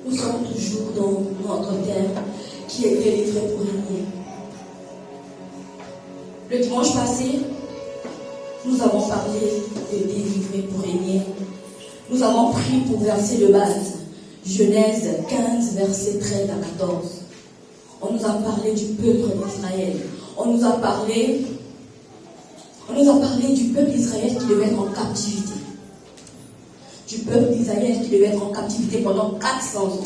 Nous sommes toujours dans notre thème qui est délivré pour régner. Le dimanche passé, nous avons parlé de délivrer pour régner. Nous avons pris pour verset de base Genèse 15, versets 13 à 14. On nous a parlé du peuple d'Israël. On nous a parlé du peuple d'Israël qui devait être en captivité. Du peuple d'Israël qui devait être en captivité pendant 400 ans.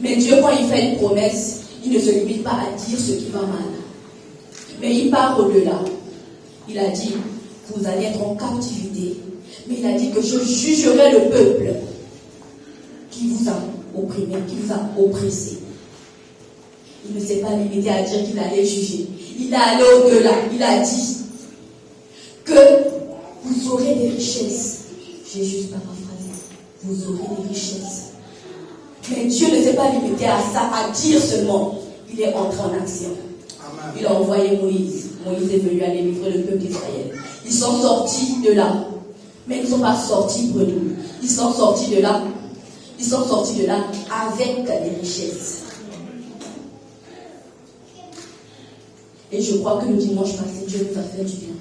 Mais Dieu, quand il fait une promesse, il ne se limite pas à dire ce qui va mal. Mais il part au-delà. Il a dit, vous allez être en captivité. Mais il a dit que je jugerai le peuple qui vous a opprimé, qui vous a oppressé. Il ne s'est pas limité à dire qu'il allait juger. Il est allé au-delà. Il a dit que vous aurez des richesses. J'ai juste paraphrasé. Vous aurez des richesses. Mais Dieu ne s'est pas limité à ça, à dire seulement. Il est entré en action. Amen. Il a envoyé Moïse. Moïse est venu aller livrer le peuple d'Israël. Ils sont sortis de là. Mais ils ne sont pas sortis bredouilles. Ils sont sortis de là. Ils sont sortis de là avec des richesses. Et je crois que le dimanche passé, Dieu nous a fait du bien.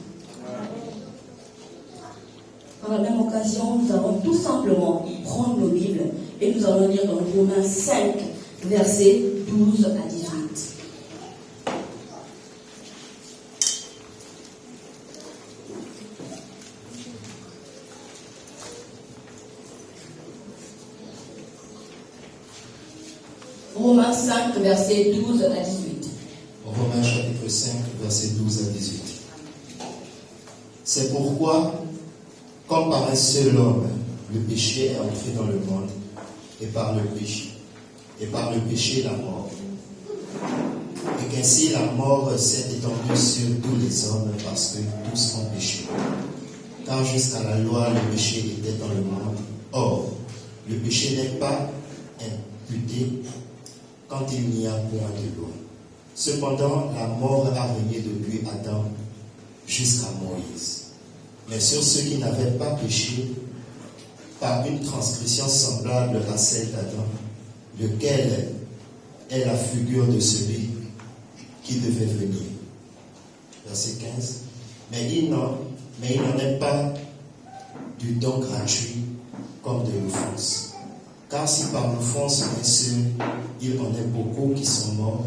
Par la même occasion, nous allons tout simplement prendre nos Bibles et nous allons lire dans Romains 5, versets 12 à 18. Romains 5, versets 12 à 18. Romains chapitre 5, versets 12 à 18. C'est pourquoi, comme par un seul homme, le péché est entré dans le monde, et par le péché la mort. Et qu'ainsi la mort s'est étendue sur tous les hommes parce que tous ont péché. Car jusqu'à la loi, le péché était dans le monde. Or, le péché n'est pas imputé quand il n'y a point de loi. Cependant, la mort a régné depuis Adam jusqu'à Moïse. Mais sur ceux qui n'avaient pas péché, par une transgression semblable à celle d'Adam, lequel est la figure de celui qui devait venir. Verset 15. Mais il n'en est pas du don gratuit comme de l'offense. Car si par l'offense d'un seul, il en est beaucoup qui sont morts,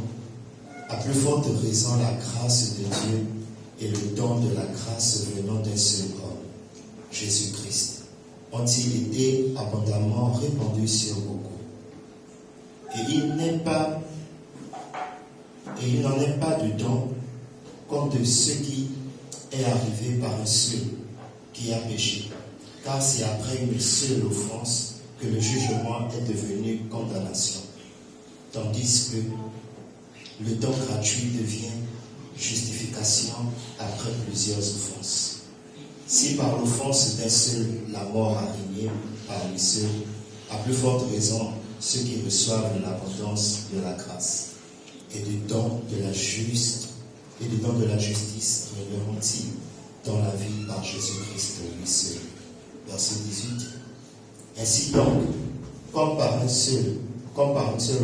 à plus forte raison la grâce de Dieu et le don de la grâce venant d'un seul homme, Jésus-Christ, ont-ils été abondamment répandus sur beaucoup. Et il n'en est pas de don comme de ce qui est arrivé par un seul qui a péché. Car c'est après une seule offense que le jugement est devenu condamnation. Tandis que le don gratuit devient justification après plusieurs offenses. Si par l'offense d'un seul la mort a régné parmi ceux, à plus forte raison ceux qui reçoivent l'abondance de la grâce et du don de la justice régneront-ils dans la vie par Jésus-Christ lui seul. Verset 18. Ainsi donc, comme par une seule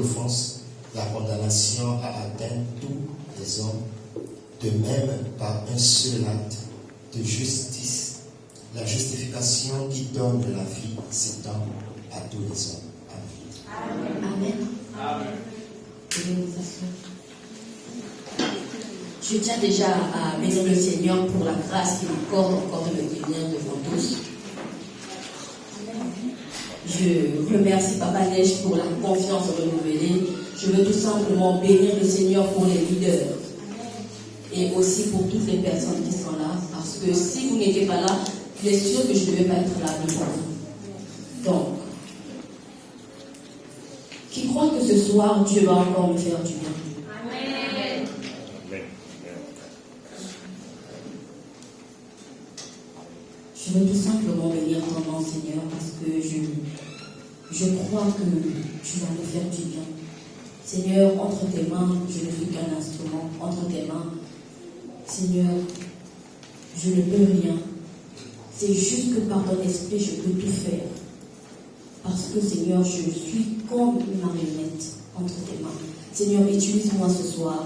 offense, la condamnation a atteint tous les hommes, de même par un seul acte de justice, la justification qui donne de la vie s'étend à tous les hommes. Amen. Amen. Amen. Je tiens déjà à bénir le Seigneur pour la grâce qu'il m'accorde encore de me tenir devant tous. Je remercie Papa Neige pour la confiance renouvelée. Je veux tout simplement bénir le Seigneur pour les leaders. Et aussi pour toutes les personnes qui sont là. Parce que si vous n'étiez pas là, il est sûr que je ne devais pas être là devant vous. Donc, qui croit que ce soir, Dieu va encore me faire du bien? Amen. Je veux tout simplement bénir ton nom, Seigneur, parce que je crois que tu vas me faire du bien. Seigneur, entre tes mains, je ne suis qu'un instrument. Entre tes mains, Seigneur, je ne peux rien. C'est juste que par ton esprit, je peux tout faire. Parce que Seigneur, je suis comme une marionnette entre tes mains. Seigneur, utilise-moi ce soir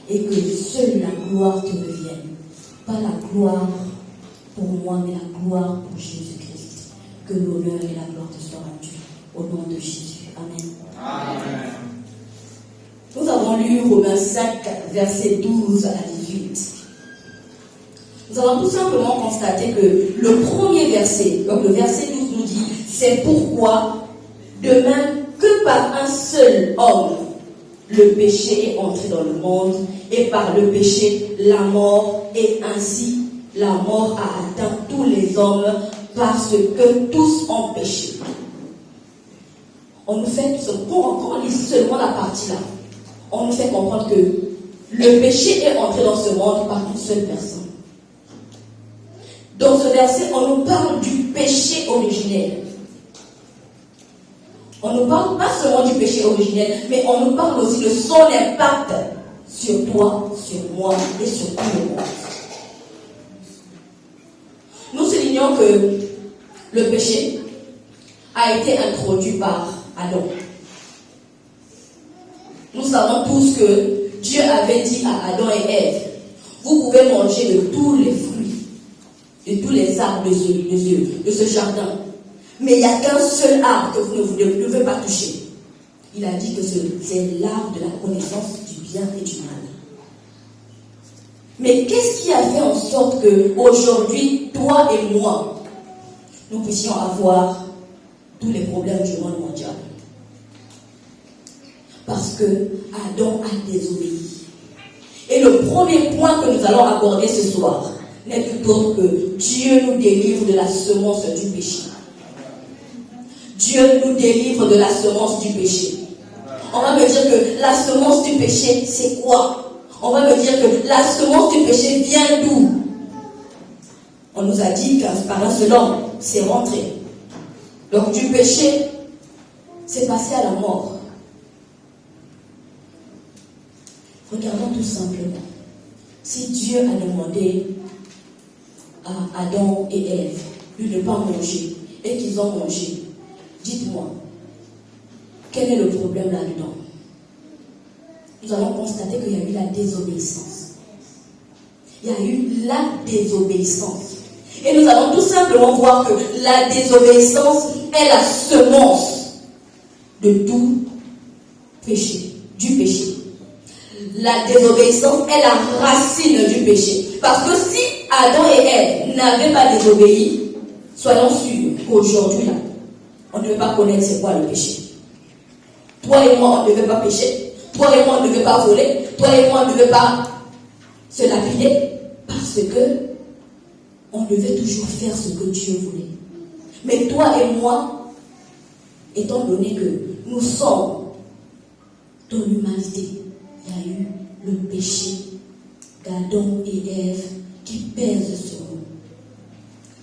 et que seule la gloire te revienne. Pas la gloire pour moi, mais la gloire pour Jésus-Christ. Que l'honneur et la gloire te soient rendus. Au nom de Jésus. Amen. Amen. Nous avons lu Romains 5, versets 12 à 18. Nous avons tout simplement constaté que le premier verset, donc le verset 12 nous dit, c'est pourquoi, de même que par un seul homme, le péché est entré dans le monde, et par le péché, la mort, et ainsi la mort a atteint tous les hommes parce que tous ont péché. On nous fait, quand on lit seulement la partie là, on nous fait comprendre que le péché est entré dans ce monde par une seule personne. Dans ce verset, on nous parle du péché originel. On ne nous parle pas seulement du péché originel, mais on nous parle aussi de son impact sur toi, sur moi et sur tout le monde. Nous soulignons que le péché a été introduit par Adam. Nous savons tous que Dieu avait dit à Adam et Ève, vous pouvez manger de tous les fruits, de tous les arbres de ce jardin. Mais il n'y a qu'un seul arbre que vous ne devez pas toucher. Il a dit que c'est l'arbre de la connaissance du bien et du mal. Mais qu'est-ce qui a fait en sorte qu'aujourd'hui, toi et moi, nous puissions avoir tous les problèmes du monde mondial? Parce que Adam a désobéi. Et le premier point que nous allons aborder ce soir n'est tout autre que Dieu nous délivre de la semence du péché. Dieu nous délivre de la semence du péché. On va me dire que la semence du péché, c'est quoi? On va me dire que la semence du péché vient d'où? On nous a dit que par un seul homme, c'est rentré. Donc du péché, c'est passé à la mort. Regardons tout simplement. Si Dieu a demandé à Adam et Ève de ne pas manger et qu'ils ont mangé, dites-moi, quel est le problème là-dedans? Nous allons constater qu'il y a eu la désobéissance. Il y a eu la désobéissance. Et nous allons tout simplement voir que la désobéissance est la semence de tout péché, du péché. La désobéissance est la racine du péché. Parce que si Adam et Ève n'avaient pas désobéi, soyons sûrs qu'aujourd'hui, là, on ne devait pas connaître c'est quoi le péché. Toi et moi, on ne devait pas pécher. Toi et moi, on ne devait pas voler. Toi et moi, on ne devait pas se lapider. Parce que on devait toujours faire ce que Dieu voulait. Mais toi et moi, étant donné que nous sommes dans l'humanité, il y a eu le péché d'Adam et Ève qui pèse sur nous.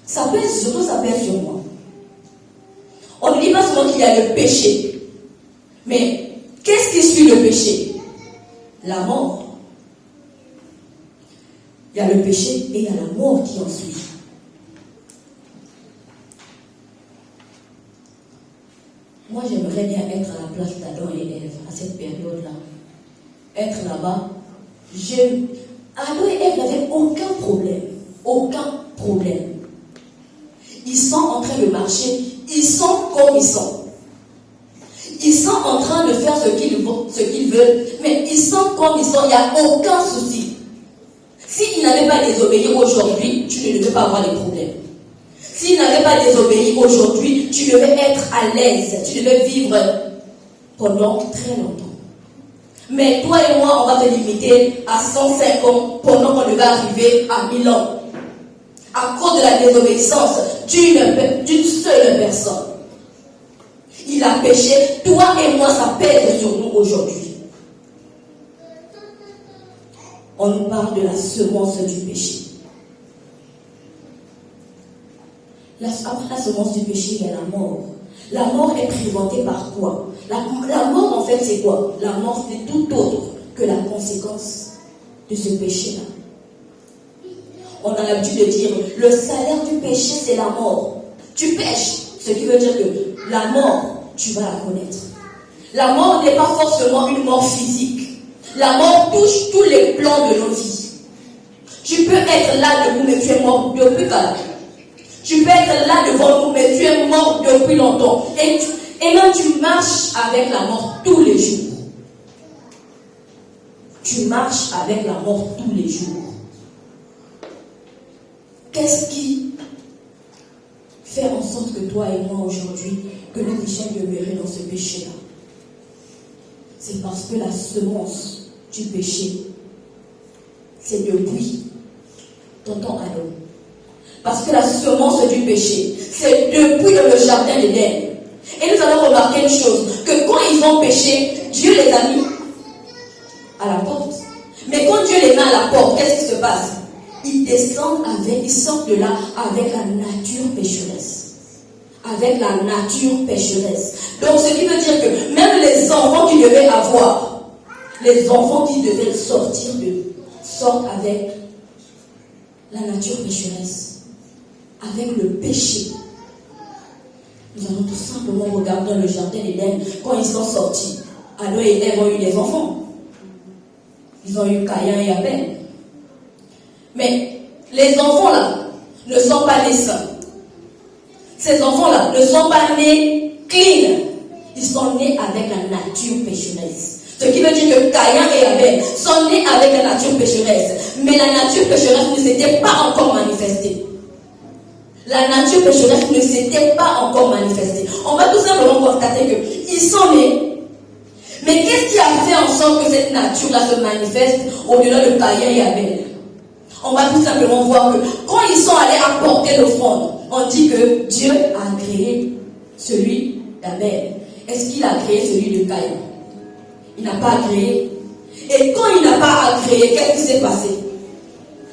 Ça pèse, surtout ça pèse sur moi. On ne dit pas seulement qu'il y a le péché. Mais qu'est-ce qui suit le péché? La mort. Il y a le péché et il y a la mort qui en suit. Moi, j'aimerais bien être à la place d'Adam et Ève à cette période-là. Être là-bas. Adam et Ève n'avaient aucun problème. Aucun problème. Ils sont en train de marcher. Ils sont comme ils sont. Ils sont en train de faire ce qu'ils veulent. Mais ils sont comme ils sont. Il n'y a aucun souci. S'ils n'avaient pas désobéi aujourd'hui, tu ne devais pas avoir des problèmes. S'ils n'avaient pas désobéi aujourd'hui, tu devais être à l'aise. Tu devais vivre pendant très longtemps. Mais toi et moi, on va te limiter à 105 ans pendant qu'on devait arriver à 1000 ans. À cause de la désobéissance d'une seule personne. Il a péché. Toi et moi, ça pèse sur nous aujourd'hui. On nous parle de la semence du péché. Après la semence du péché, il y a la mort. La mort est présentée par quoi? La mort, en fait, c'est quoi? La mort, c'est tout autre que la conséquence de ce péché-là. On a l'habitude de dire, le salaire du péché, c'est la mort. Tu pêches, ce qui veut dire que la mort, tu vas la connaître. La mort n'est pas forcément une mort physique. La mort touche tous les plans de nos vies. Tu peux être là debout, mais tu es mort depuis quand? Tu peux être là devant nous, mais tu es mort depuis longtemps. Et même tu marches avec la mort tous les jours. Tu marches avec la mort tous les jours. Qu'est-ce qui fait en sorte que toi et moi aujourd'hui, que nous puissions demeurer dans ce péché-là? C'est parce que la semence du péché, c'est depuis tonton Adam. Parce que la semence du péché, c'est depuis le jardin d'Éden. Et nous allons remarquer une chose, que quand ils ont péché, Dieu les a mis à la porte. Mais quand Dieu les met à la porte, qu'est-ce qui se passe? Ils descendent ils sortent de là avec la nature pécheresse. Avec la nature pécheresse. Donc ce qui veut dire que même les enfants qui devaient avoir, les enfants qui devaient sortent avec la nature pécheresse, avec le péché. Nous allons tout simplement regarder dans le jardin d'Éden, quand ils sont sortis, Adam et Ève ont eu des enfants. Ils ont eu Caïn et Abel. Mais les enfants là ne sont pas nés sains. Ces enfants-là ne sont pas nés clean. Ils sont nés avec la nature pécheresse. Ce qui veut dire que Caïn et Abel sont nés avec la nature pécheresse. Mais la nature pécheresse ne s'était pas encore manifestée. La nature pécheresse ne s'était pas encore manifestée. On va tout simplement constater qu'ils sont nés. Mais qu'est-ce qui a fait en sorte que cette nature-là se manifeste au-delà de Caïn et Abel? On va tout simplement voir que quand ils sont allés apporter l'offrande, on dit que Dieu a créé celui d'Abel. Est-ce qu'il a créé celui de Caïn? Il n'a pas créé. Et quand il n'a pas créé, qu'est-ce qui s'est passé?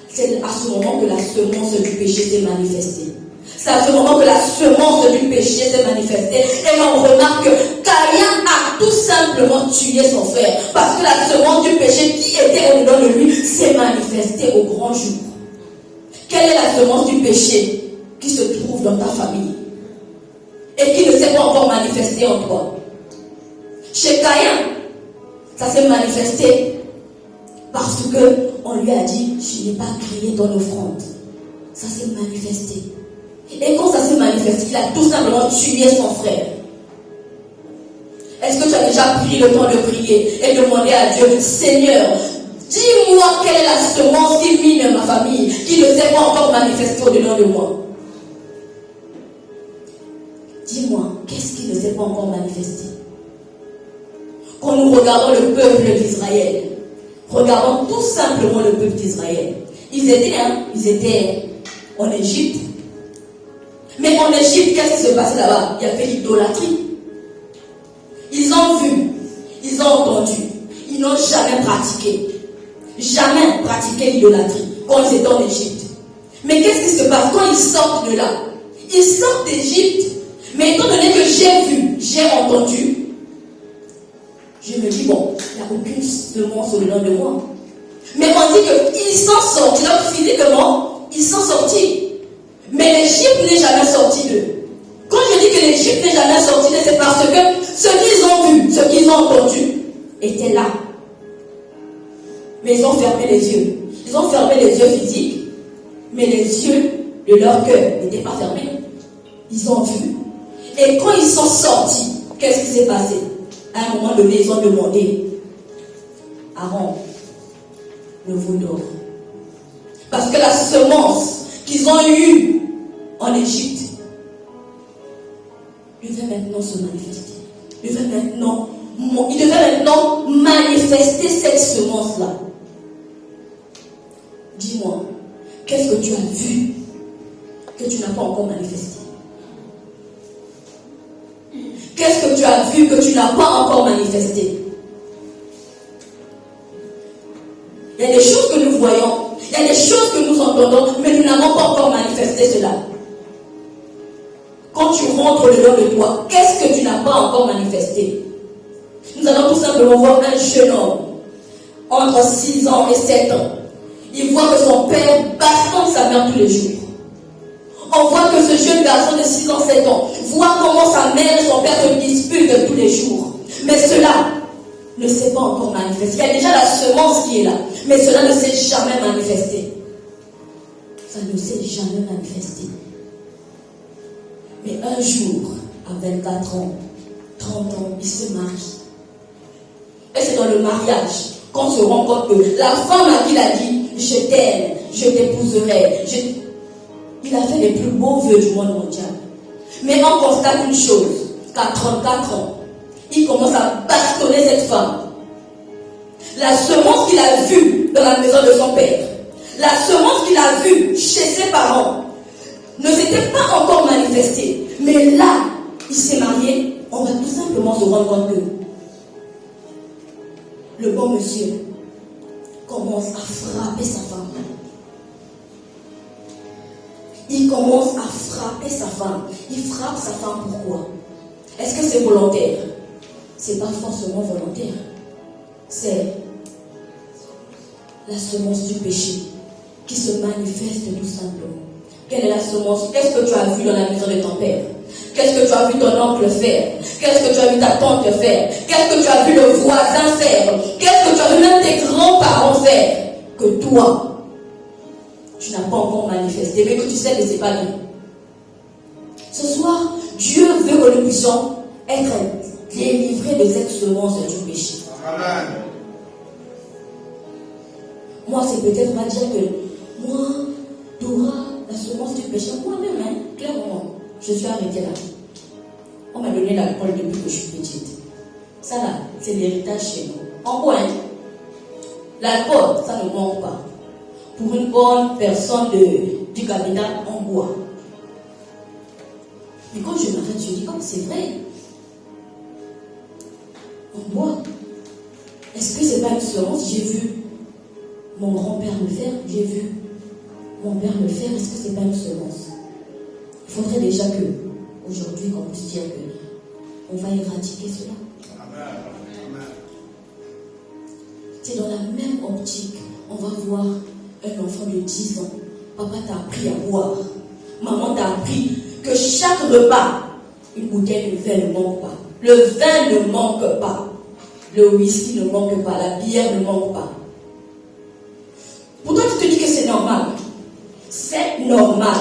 C'est à ce moment que la semence du péché s'est manifestée. C'est à ce moment que la semence du péché s'est manifestée. Et on remarque que Caïn a tout simplement tué son frère. Parce que la semence du péché qui était au-dedans de lui s'est manifestée au grand jour. Quelle est la semence du péché qui se trouve dans ta famille et qui ne s'est pas encore manifestée en toi? Chez Caïn, ça s'est manifesté parce qu'on lui a dit, je n'ai pas créé ton offrande. Ça s'est manifesté. Et quand ça s'est manifesté, il a tout simplement tué son frère. Est-ce que tu as déjà pris le temps de prier et demander à Dieu, Seigneur, dis-moi quelle est la semence qui mine ma famille, qui ne s'est pas encore manifestée au-dedans de moi? Dis-moi, qu'est-ce qui ne s'est pas encore manifesté? Quand nous regardons le peuple d'Israël, regardons tout simplement le peuple d'Israël. Ils étaient en Égypte. Mais en Égypte, qu'est-ce qui se passait là-bas? Il y avait l'idolâtrie. Ils ont vu, ils ont entendu, ils n'ont jamais pratiqué l'idolâtrie quand ils étaient en Égypte. Mais qu'est-ce qui se passe quand ils sortent de là? Ils sortent d'Égypte, mais étant donné que j'ai vu, j'ai entendu, je me dis, bon, il n'y a aucune semence au-dedans de moi. Mais on dit qu'ils sont sortis, donc physiquement, ils sont sortis. Mais l'Égypte n'est jamais sorti d'eux. Quand je dis que l'Égypte n'est jamais sorti d'eux, c'est parce que ce qu'ils ont vu, ce qu'ils ont entendu, était là. Mais ils ont fermé les yeux. Ils ont fermé les yeux physiques, mais les yeux de leur cœur n'étaient pas fermés. Ils ont vu. Et quand ils sont sortis, qu'est-ce qui s'est passé? À un moment donné, ils ont demandé Aaron, le veau d'or. Parce que la semence qu'ils ont eue en Égypte devait maintenant se manifester. Il devait maintenant manifester cette semence-là. Dis-moi, qu'est-ce que tu as vu que tu n'as pas encore manifesté? Qu'est-ce que tu as vu que tu n'as pas encore manifesté? Il y a des choses que nous voyons, il y a des choses que nous entendons, mais nous n'avons pas encore manifesté cela. Quand tu rentres dedans de toi, qu'est-ce que tu n'as pas encore manifesté? Nous allons tout simplement voir un jeune homme, entre 6 ans et 7 ans. Il voit que son père bastonne sa mère tous les jours. On voit que ce jeune garçon de 6 ans, 7 ans voit comment sa mère et pas encore manifesté. Il y a déjà la semence qui est là, mais cela ne s'est jamais manifesté. Ça ne s'est jamais manifesté. Mais un jour, à 24 ans, 30 ans, il se marie. Et c'est dans le mariage qu'on se rend compte que la femme à qui il a dit « Je t'aime, je t'épouserai », il a fait les plus beaux vœux du monde mondial. Mais on constate une chose, qu'à 34 ans, il commence à bastonner cette femme. La semence qu'il a vue dans la maison de son père, la semence qu'il a vue chez ses parents, ne s'était pas encore manifestée. Mais là, il s'est marié, on va tout simplement se rendre compte que le bon monsieur commence à frapper sa femme. Il commence à frapper sa femme. Il frappe sa femme pourquoi? Est-ce que c'est volontaire? C'est pas forcément volontaire. C'est la semence du péché qui se manifeste tout simplement. Quelle est la semence? Qu'est-ce que tu as vu dans la maison de ton père? Qu'est-ce que tu as vu ton oncle faire? Qu'est-ce que tu as vu ta tante faire? Qu'est-ce que tu as vu le voisin faire? Qu'est-ce que tu as vu même tes grands-parents faire? Que toi, tu n'as pas encore manifesté, mais que tu sais que ce n'est pas bien. Ce soir, Dieu veut que nous puissions être délivrés de cette semence du péché. Amen. Moi, c'est peut-être pas dire que moi, Dora, la semence du péché, moi-même, hein, clairement, je suis arrêtée là. On m'a donné l'alcool depuis que je suis petite. Ça là, c'est l'héritage chez nous. En quoi, hein? L'alcool, ça ne manque pas. Pour une bonne personne du capital, on boit. Mais quand je m'arrête, je dis, oh, c'est vrai. On boit. Est-ce que c'est pas une semence? J'ai vu mon grand-père le faire, j'ai vu mon père le faire. Est-ce que c'est pas une semence? Il faudrait déjà que, aujourd'hui, qu'on puisse dire qu'on va éradiquer cela. Amen. C'est dans la même optique. On va voir un enfant de 10 ans. Papa t'a appris à boire. Maman t'a appris que chaque repas, une bouteille de vin ne manque pas. Le vin ne manque pas. Le whisky ne manque pas. La bière ne manque pas. Pourtant, tu te dis que c'est normal. C'est normal.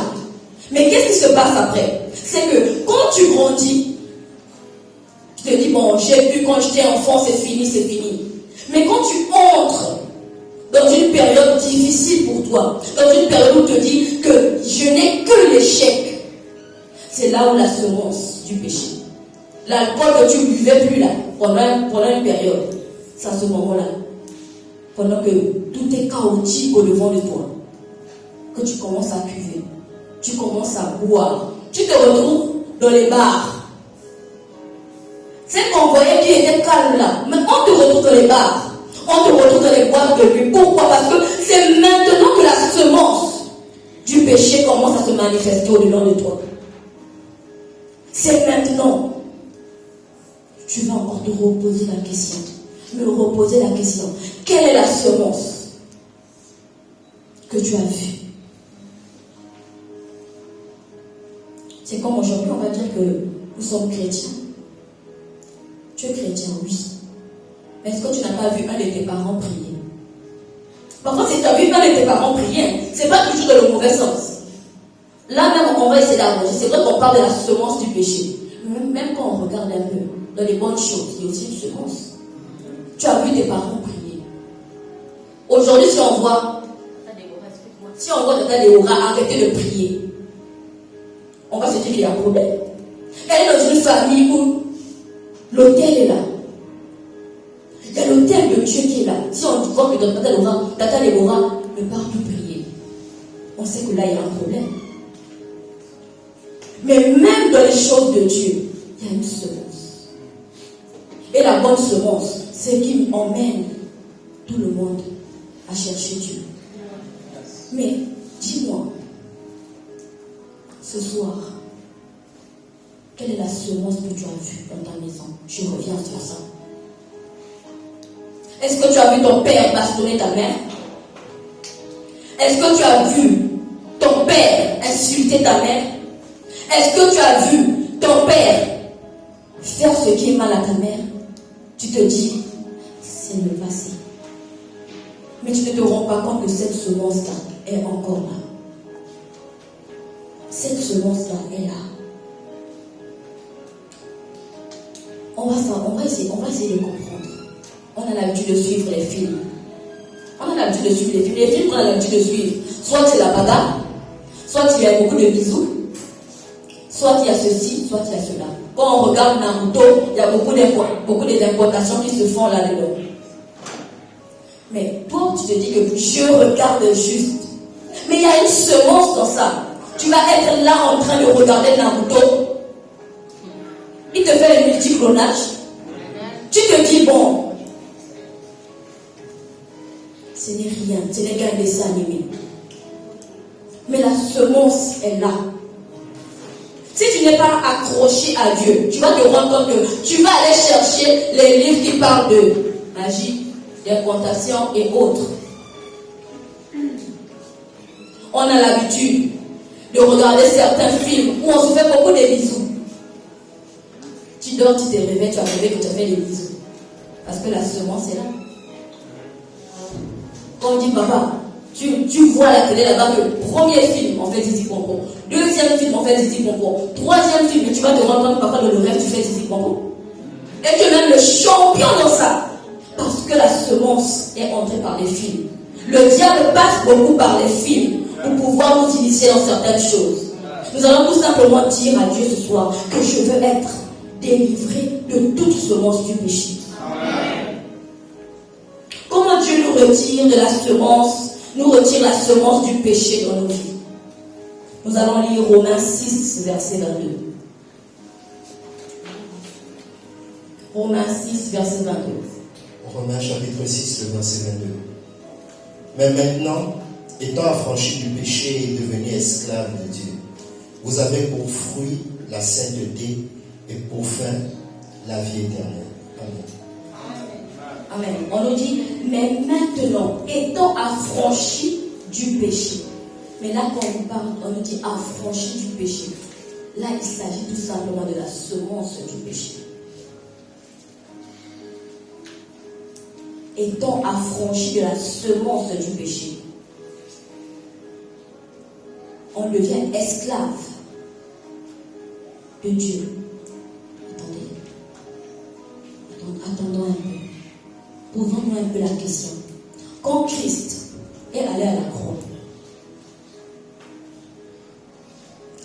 Mais qu'est-ce qui se passe après? C'est que quand tu grandis, tu te dis, bon, j'ai bu quand j'étais enfant, c'est fini, c'est fini. Mais quand tu entres dans une période difficile pour toi, dans une période où tu te dis que je n'ai que l'échec, c'est là où la semence du péché, l'alcool que tu ne buvais plus là, pendant une période, c'est à ce moment-là, pendant que tout est chaotique au devant de toi, que tu commences à cuver, tu commences à boire, tu te retrouves dans les bars. C'est qu'on voyait qui était calme là, mais on te retrouve dans les bars, on te retrouve dans les boîtes de nuit. Pourquoi? Parce que c'est maintenant que la semence du péché commence à se manifester au-dedans de toi. C'est maintenant. Tu vas encore te reposer la question. Me reposer la question. Quelle est la semence que tu as vue? C'est comme aujourd'hui, on va dire que nous sommes chrétiens. Tu es chrétien, oui. Mais est-ce que tu n'as pas vu un de tes parents prier? Parfois, si tu as vu un de tes parents prier, ce n'est pas toujours dans le mauvais sens. Là même, on va essayer d'arranger. C'est vrai qu'on parle de la semence du péché. Même quand on regarde un peu dans les bonnes choses, il y a aussi une semence. Tu as vu tes parents prier. Aujourd'hui, si on voit Tata Déora arrêter de prier, on va se dire qu'il y a un problème. Elle est dans une famille où l'autel est là. Il y a l'autel de Dieu qui est là. Si on voit que Tata Déora ne part plus prier, on sait que là il y a un problème. Mais même dans les choses de Dieu, il y a une semence. Et la bonne semence, c'est qui emmène tout le monde à chercher Dieu. Mais dis-moi, ce soir, quelle est la semence que tu as vue dans ta maison? Je reviens sur ça. Est-ce que tu as vu ton père bastonner ta mère? Est-ce que tu as vu ton père insulter ta mère? Est-ce que tu as vu ton père faire ce qui est mal à ta mère? Tu te dis, c'est le passé. Mais tu ne te rends pas compte que cette semence-là est encore là. Cette semence-là est là. On va essayer de comprendre. On a l'habitude de suivre les films. On a l'habitude de suivre les films. Les films qu'on a l'habitude de suivre, soit c'est la bagarre, soit il y a beaucoup de bisous, soit il y a ceci, soit il y a cela. Quand on regarde Naruto, il y a beaucoup d'importations qui se font là-dedans. Mais toi, tu te dis que je regarde juste. Mais il y a une semence dans ça. Tu vas être là en train de regarder Naruto. Il te fait le multiclonage. Tu te dis, bon, ce n'est rien, ce n'est qu'un dessin animé. Mais la semence est là. Si tu n'es pas accroché à Dieu, tu vas te rendre compte que tu vas aller chercher les livres qui parlent de magie, d'incantation et autres. On a l'habitude de regarder certains films où on se fait beaucoup de bisous. Tu dors, tu te réveilles, tu as rêvé que tu as fait des bisous. Parce que la semence est là. Quand on dit papa, tu vois à la télé là-bas que le premier film, on fait Zizi Pompon. Deuxième film, on fait Zizi Pompon. Troisième film, tu vas te rendre compte parfois dans le rêve, tu fais Zizi Pompon. Et tu es même le champion dans ça. Parce que la semence est entrée par les films. Le diable passe beaucoup par les films pour pouvoir nous initier dans certaines choses. Nous allons tout simplement dire à Dieu ce soir que je veux être délivré de toute semence du péché. Comment Dieu nous retire de la semence, nous retire la semence du péché dans nos vies? Nous allons lire Romains 6, verset 22. Romains 6, verset 22. Romains chapitre 6, le verset 22. Mais maintenant, étant affranchis du péché et devenus esclaves de Dieu, vous avez pour fruit la sainteté et pour fin la vie éternelle. Amen. Amen. On nous dit, mais maintenant, étant affranchis du péché. Mais là, quand on parle, on nous dit affranchis du péché. Là, il s'agit tout simplement de la semence du péché. Étant affranchis de la semence du péché, on devient esclave de Dieu. Attendons un peu. Posons-nous un peu la question. Quand Christ est allé à la croix,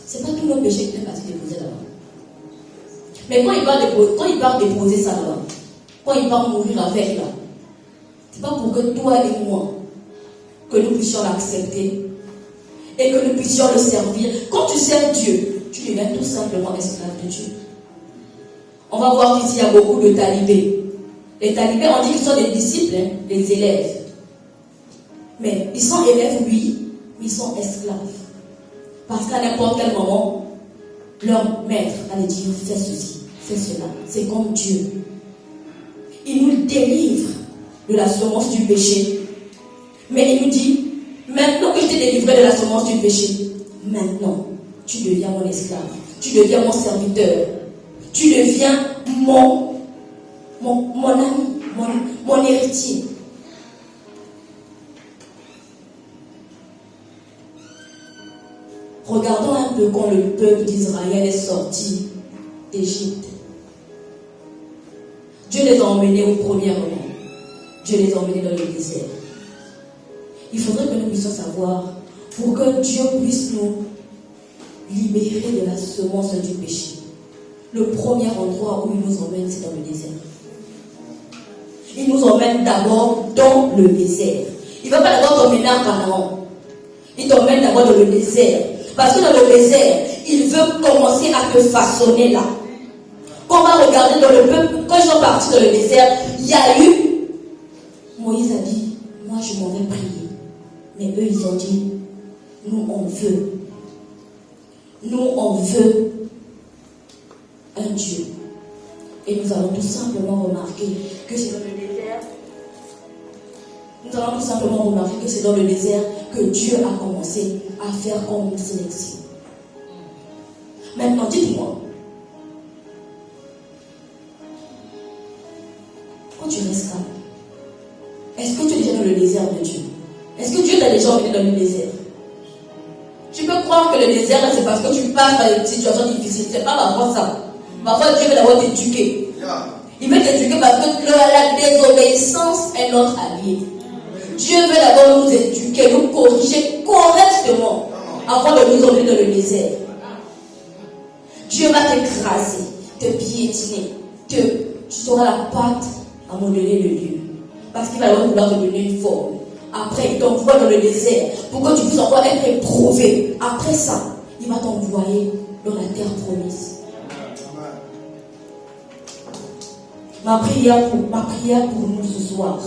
c'est pas tout le péché qui est parti déposer là-bas. Mais quand il va déposer ça là-bas, quand il va mourir avec là, c'est pas pour que toi et moi, que nous puissions l'accepter et que nous puissions le servir. Quand tu sers Dieu, tu deviens tout simplement esclave de Dieu. On va voir qu'ici il y a beaucoup de talibés. Les talibés, on dit qu'ils sont des disciples, hein, des élèves. Mais ils sont élèves, oui, mais ils sont esclaves. Parce qu'à n'importe quel moment, leur maître allait dire fais ceci, fais cela. C'est comme Dieu. Il nous délivre de la semence du péché. Mais il nous dit, maintenant que je t'ai délivré de la semence du péché, maintenant, tu deviens mon esclave. Tu deviens mon serviteur. Tu deviens mon ami, mon héritier. Regardons un peu quand le peuple d'Israël est sorti d'Égypte. Dieu les a emmenés au premier moment. Dieu les a emmenés dans le désert. Il faudrait que nous puissions savoir, pour que Dieu puisse nous libérer de la semence du péché, le premier endroit où il nous emmène, c'est dans le désert. Il nous emmène d'abord dans le désert. Il ne va pas d'abord t'emmener à Canaan. Il t'emmène d'abord dans le désert. Parce que dans le désert, il veut commencer à te façonner là. Quand on va regarder dans le peuple, quand ils sont partis dans le désert, il y a eu, Moïse a dit, moi je m'en vais prier. Mais eux ils ont dit, nous on veut. Nous on veut un Dieu. Et nous allons tout simplement remarquer que c'est dans le désert. Nous allons tout simplement remarquer que c'est dans le désert que Dieu a commencé à faire comme une sélection. Maintenant, dites-moi, quand tu restes calme, emmené dans le désert. Tu peux croire que le désert, là, c'est parce que tu passes par des situations difficiles. C'est pas parfois ça. Parfois, Dieu veut d'abord t'éduquer. Il veut t'éduquer parce que la désobéissance est notre allié. Dieu veut d'abord nous éduquer, nous corriger correctement avant de nous emmener dans le désert. Dieu va t'écraser, te piétiner, tu seras la patte à mon donné de Dieu. Parce qu'il va d'abord vouloir te donner une forme. Après, il t'envoie dans le désert pour que tu puisses encore être éprouvé. Après ça, il va t'envoyer dans la terre promise. Ma prière pour nous ce soir,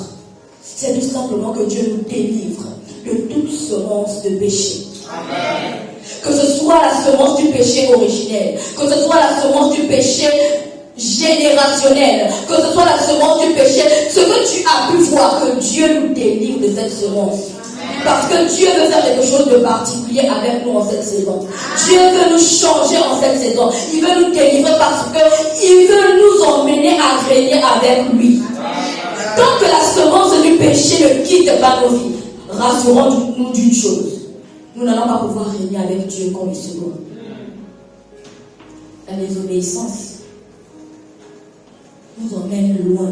c'est tout simplement que Dieu nous délivre de toute semence de péché. Amen. Que ce soit la semence du péché originel, que ce soit la semence du péché générationnel, que ce soit la semence du péché, ce que tu as pu voir, que Dieu nous délivre de cette semence. Parce que Dieu veut faire quelque chose de particulier avec nous en cette saison. Dieu veut nous changer en cette saison. Il veut nous délivrer parce qu'il veut nous emmener à régner avec lui. Tant que la semence du péché ne quitte pas nos vies, rassurons-nous d'une chose. Nous n'allons pas pouvoir régner avec Dieu comme il se doit. La désobéissance nous emmène loin.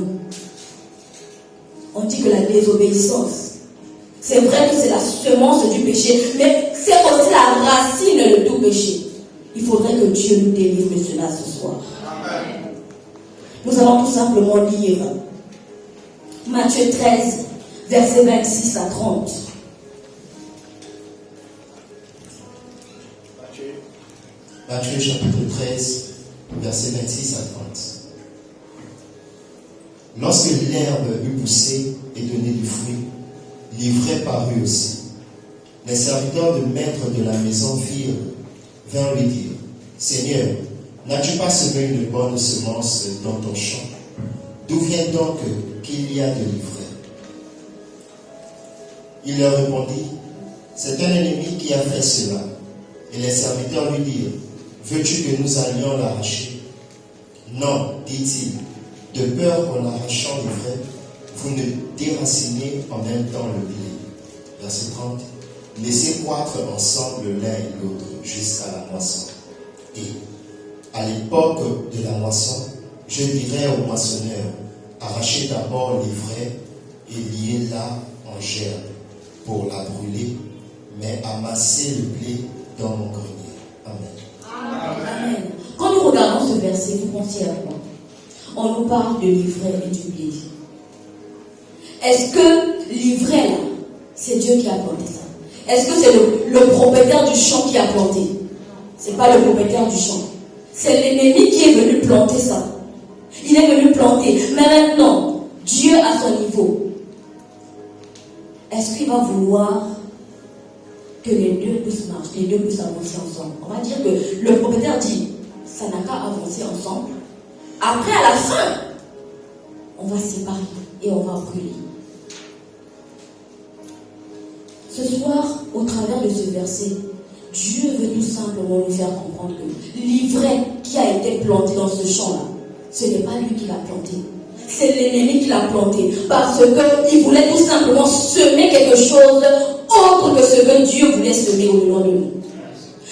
On dit que la désobéissance, c'est vrai que c'est la semence du péché, mais c'est aussi la racine de tout péché. Il faudrait que Dieu nous délivre de cela ce soir. Amen. Nous allons tout simplement lire Matthieu 13, versets 26 à 30. Matthieu chapitre 13, versets 26 à 30. Lorsque l'herbe eut poussé et donné du fruit, l'ivraie parut aussi. Les serviteurs du maître de la maison vinrent lui dire, Seigneur, n'as-tu pas semé une bonne semence dans ton champ? D'où vient donc qu'il y a de l'ivraie? Il leur répondit, c'est un ennemi qui a fait cela. Et les serviteurs lui dirent, veux-tu que nous allions l'arracher? Non, dit-il, de peur qu'en arrachant l'ivraie, vous ne déracinez en même temps le blé. Verset 30. Laissez croître ensemble l'un et l'autre jusqu'à la moisson. Et à l'époque de la moisson, je dirai au moissonneur, arrachez d'abord l'ivraie et liez-la en gerbe pour la brûler, mais amassez le blé dans mon grenier. Amen. Amen. Quand nous regardons ce verset, vous pensez à quoi? On nous parle de l'ivraie et du blé. Est-ce que l'ivraie, là, c'est Dieu qui a planté ça? Est-ce que c'est le propriétaire du champ qui a planté? C'est pas le propriétaire du champ. C'est l'ennemi qui est venu planter ça. Il est venu planter. Mais maintenant, Dieu à son niveau, est-ce qu'il va vouloir que les deux puissent marcher, les deux puissent avancer ensemble? On va dire que le propriétaire dit, ça n'a qu'à avancer ensemble. Après, à la fin, on va séparer et on va brûler. Ce soir, au travers de ce verset, Dieu veut tout simplement nous faire comprendre que l'ivraie qui a été planté dans ce champ-là, ce n'est pas lui qui l'a planté. C'est l'ennemi qui l'a planté. Parce qu'il voulait tout simplement semer quelque chose autre que ce que Dieu voulait semer au-dedans de nous.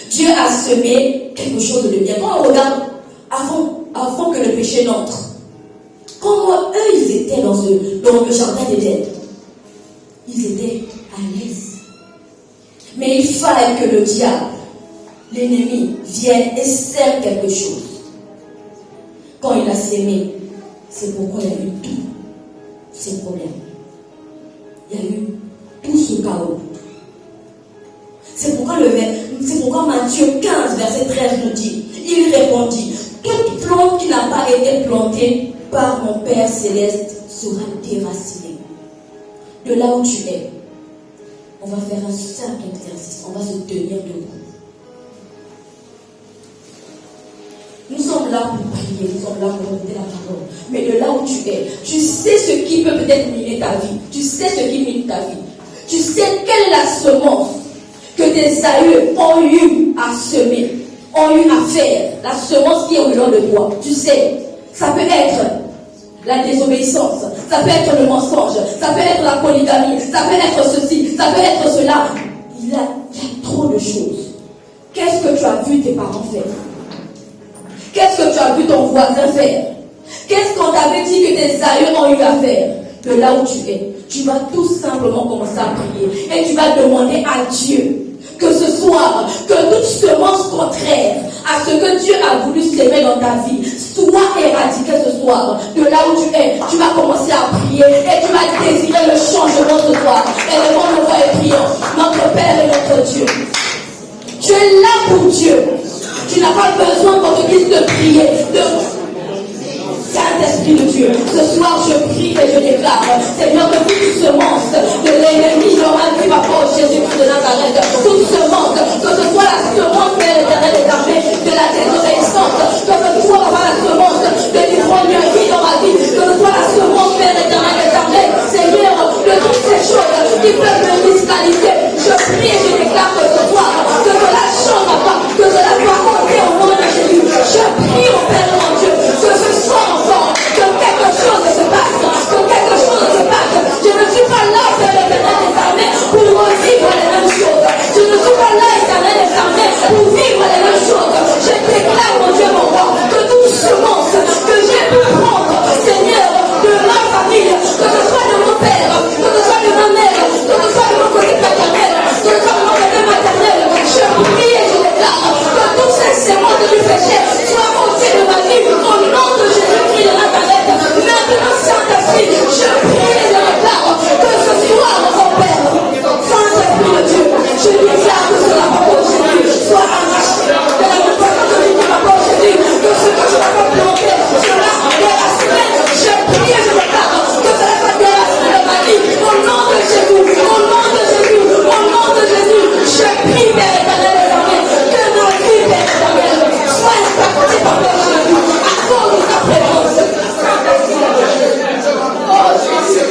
Dieu a semé quelque chose de bien. Quand on regarde avant que le péché n'entre, comment eux ils étaient dans le jardin d'Éden, ils étaient à l'aise. Mais il fallait que le diable, l'ennemi, vienne et sème quelque chose. Quand il a sémé, c'est pourquoi il y a eu tous ces problèmes. Il y a eu tout ce chaos. C'est pourquoi Matthieu 15, verset 13 nous dit, il répondit, toute plante qui n'a pas été plantée par mon Père Céleste sera déracinée. De là où tu es, on va faire un simple exercice. On va se tenir debout. Nous sommes là pour prier, nous sommes là pour écouter la parole. Mais de là où tu es, tu sais ce qui peut peut-être miner ta vie. Tu sais ce qui mine ta vie. Tu sais quelle est la semence que tes aïeux ont eu à semer, ont eu à faire. La semence qui est au dedans de toi. Tu sais, ça peut être la désobéissance, ça peut être le mensonge, ça peut être la polygamie, ça peut être ceci, ça peut être cela. Il y a trop de choses. Qu'est-ce que tu as vu tes parents faire? Qu'est-ce que tu as vu ton voisin faire? Qu'est-ce qu'on t'avait dit que tes aïeux ont eu à faire? De là où tu es, tu vas tout simplement commencer à prier et tu vas demander à Dieu que ce soir, que toute semence contraire à ce que Dieu a voulu s'aimer dans ta vie soit éradiquée ce soir. De là où tu es, tu vas commencer à prier et tu vas désirer le changement ce soir. Et levons nos voix et prions. Notre Père et notre Dieu, tu es là pour Dieu. Tu n'as pas besoin qu'on te dise de prier, Saint-Esprit de Dieu, ce soir je prie et je déclare, Seigneur, que toute semence de l'ennemi dans ma vie, ma pauvre Jésus-Christ de Nazareth, toute semence, que ce soit la semence, Père éternel des armées, de la désobéissance, que ce soit la semence de l'ivrognerie dans ma vie, que ce soit la semence, Père éternel des armées, Seigneur, de toutes ces choses qui peuvent me disqualifier, je prie et je déclare que ce soir, que cela change pas, que cela soit ôté au nom de Jésus. Je prie au Père mon Dieu, que ce soir encore, que quelque chose se passe, que quelque chose se passe. Je ne suis pas là, Père éternel des armées, pour revivre les mêmes choses. Je ne suis pas là, éternel des armées, pour vivre les mêmes choses. Je déclare, mon Dieu, mon roi, que toute semence que j'ai pu prendre, Seigneur, de ma famille, que ce soit de mon père, que ce soit de ma mère, que ce soit de mon côté paternel, que ce soit de mon côté maternel, je prie et je déclare que toutes ces semences du péché soient ôtées de ma vie au nom de Jésus-Christ de Nazareth. Maintenant, Saint-Esprit, je prie et je déclare que ce soir, mon Père, Saint-Esprit de Dieu, je déclare que cela, mon pauvre Jésus, soit arraché de la mémoire de l'unité, ma pauvre Jésus, que ce que je n'ai pas planté, cela déraciné. Je prie et je déclare que cela soit déraciné de ma vie au nom de Jésus, au nom de Jésus, au nom de Jésus. Je prie, Père éternel des armées, que ma vie, Père éternel, soit impactée par le Jésus à cause de ta présence. Oh Jésus,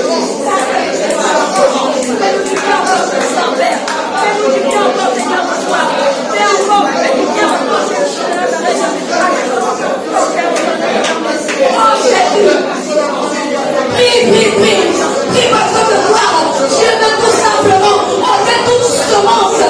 prie parce que ce soir, Dieu veut tout simplement enlever toute semence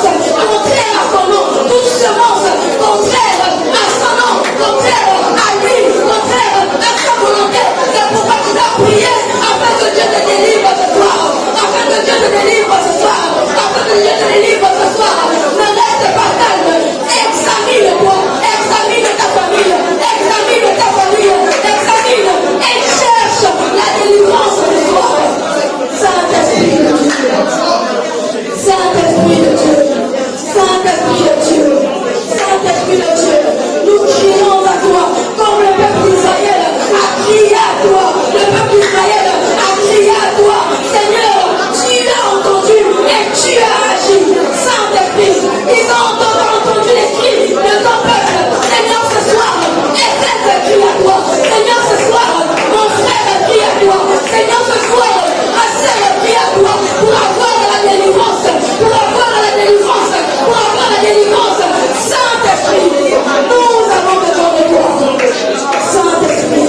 contraire à son nom, toute semence contraire à son nom, contraire à lui, contraire à sa volonté. C'est pourquoi tu dois prier afin que Dieu te délivre ce soir, afin que Dieu te délivre ce soir, afin que Dieu te délivre ce soir. Ne reste pas calme, examine-toi, examine ta famille, examine ta famille, examine et cherche la délivrance ce soir. Saint-Esprit de Dieu, Saint-Esprit de Dieu, Saint-Esprit de Dieu, Saint-Esprit de Dieu, nous crions à toi comme le peuple d'Israël a crié à toi, le peuple d'Israël a crié à toi. Seigneur, tu as entendu et tu as agi. Saint-Esprit, ils ont entendu les cris de ton peuple. Seigneur, ce soir, Éphèse crie à toi. Seigneur, ce soir, mon frère crie à toi. Seigneur, ce soir, ma sœur crie à toi pour avoir la délivrance, pour avoir la délivrance, pour avoir la délivrance. Saint-Esprit, nous avons besoin de toi. Saint-Esprit,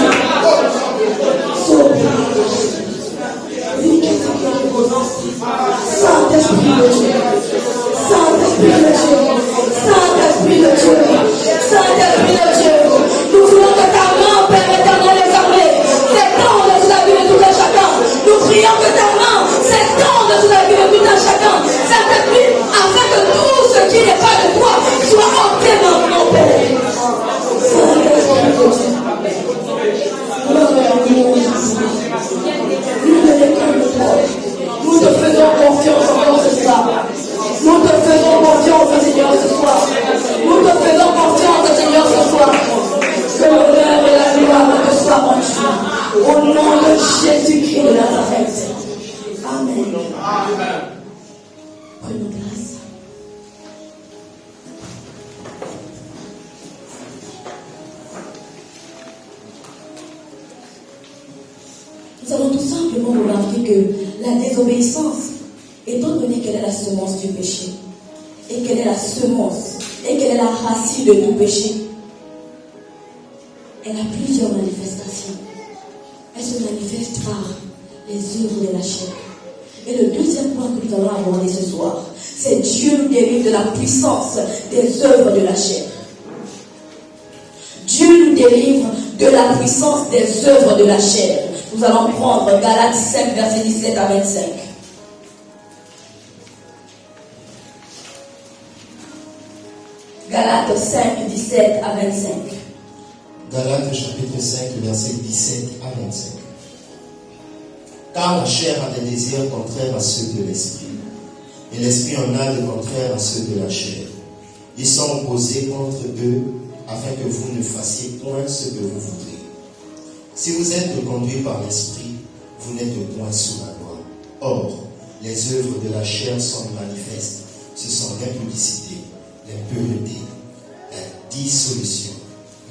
Saint-Esprit de Dieu, Saint-Esprit de Dieu, Saint-Esprit de Dieu, Saint-Esprit de Dieu, nous voulons que ta main, Père éternel des armées, s'étende sur la vie de tout un chacun. Nous prions que ta main s'étende sur la vie de tout un chacun. Saint-Esprit, afin que tout ce qui n'est pas de toi soit ôté maintenant, Père. Saint-Esprit de Dieu. Nous te faisons confiance encore ce soir. Nous te faisons confiance, Seigneur, ce soir. Nous te faisons confiance, Seigneur, ce soir. Que l'honneur et la gloire te soient rendus. Au nom de Jésus-Christ de Nazareth. Amen. Prenons grâce. Nous allons tout simplement remarquer que la désobéissance, étant donné qu'elle est la semence du péché, et qu'elle est la semence, et qu'elle est la racine de tout péché, elle a plusieurs manifestations. elle se manifeste par les œuvres de la chair. Et le deuxième point que nous allons aborder ce soir, c'est Dieu nous délivre de la puissance des œuvres de la chair. Dieu nous délivre de la puissance des œuvres de la chair. Nous allons prendre Galates 5, versets 17 à 25. Galates 5, 17 à 25. Galates chapitre 5, versets 17 à 25. Car la chair a des désirs contraires à ceux de l'esprit, et l'esprit en a des contraires à ceux de la chair. Ils sont opposés contre eux, afin que vous ne fassiez point ce que vous voudrez. Si vous êtes conduits par l'esprit, vous n'êtes point sous la loi. Or, les œuvres de la chair sont manifestes. Ce sont l'impudicité, l'impureté, la dissolution,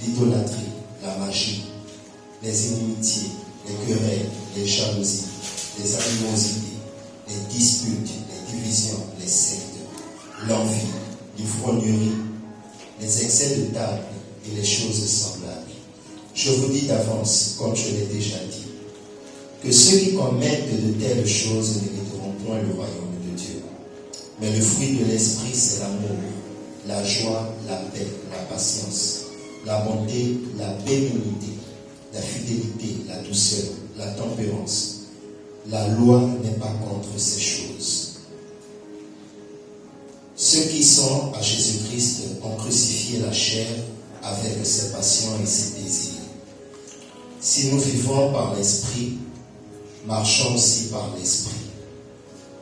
l'idolâtrie, la magie, les inimitiés, les querelles, les jalousies, les animosités, les disputes, les divisions, les sectes, l'envie, l'ivrognerie, les excès de table et les choses semblables. Je vous dis d'avance, comme je l'ai déjà dit, que ceux qui commettent de telles choses n'hériteront point le royaume de Dieu. Mais le fruit de l'esprit, c'est l'amour, la joie, la paix, la patience, la bonté, la bénignité, la fidélité, la douceur, la tempérance. La loi n'est pas contre ces choses. Ceux qui sont à Jésus-Christ ont crucifié la chair avec ses passions et ses désirs. Si nous vivons par l'Esprit, marchons aussi par l'Esprit.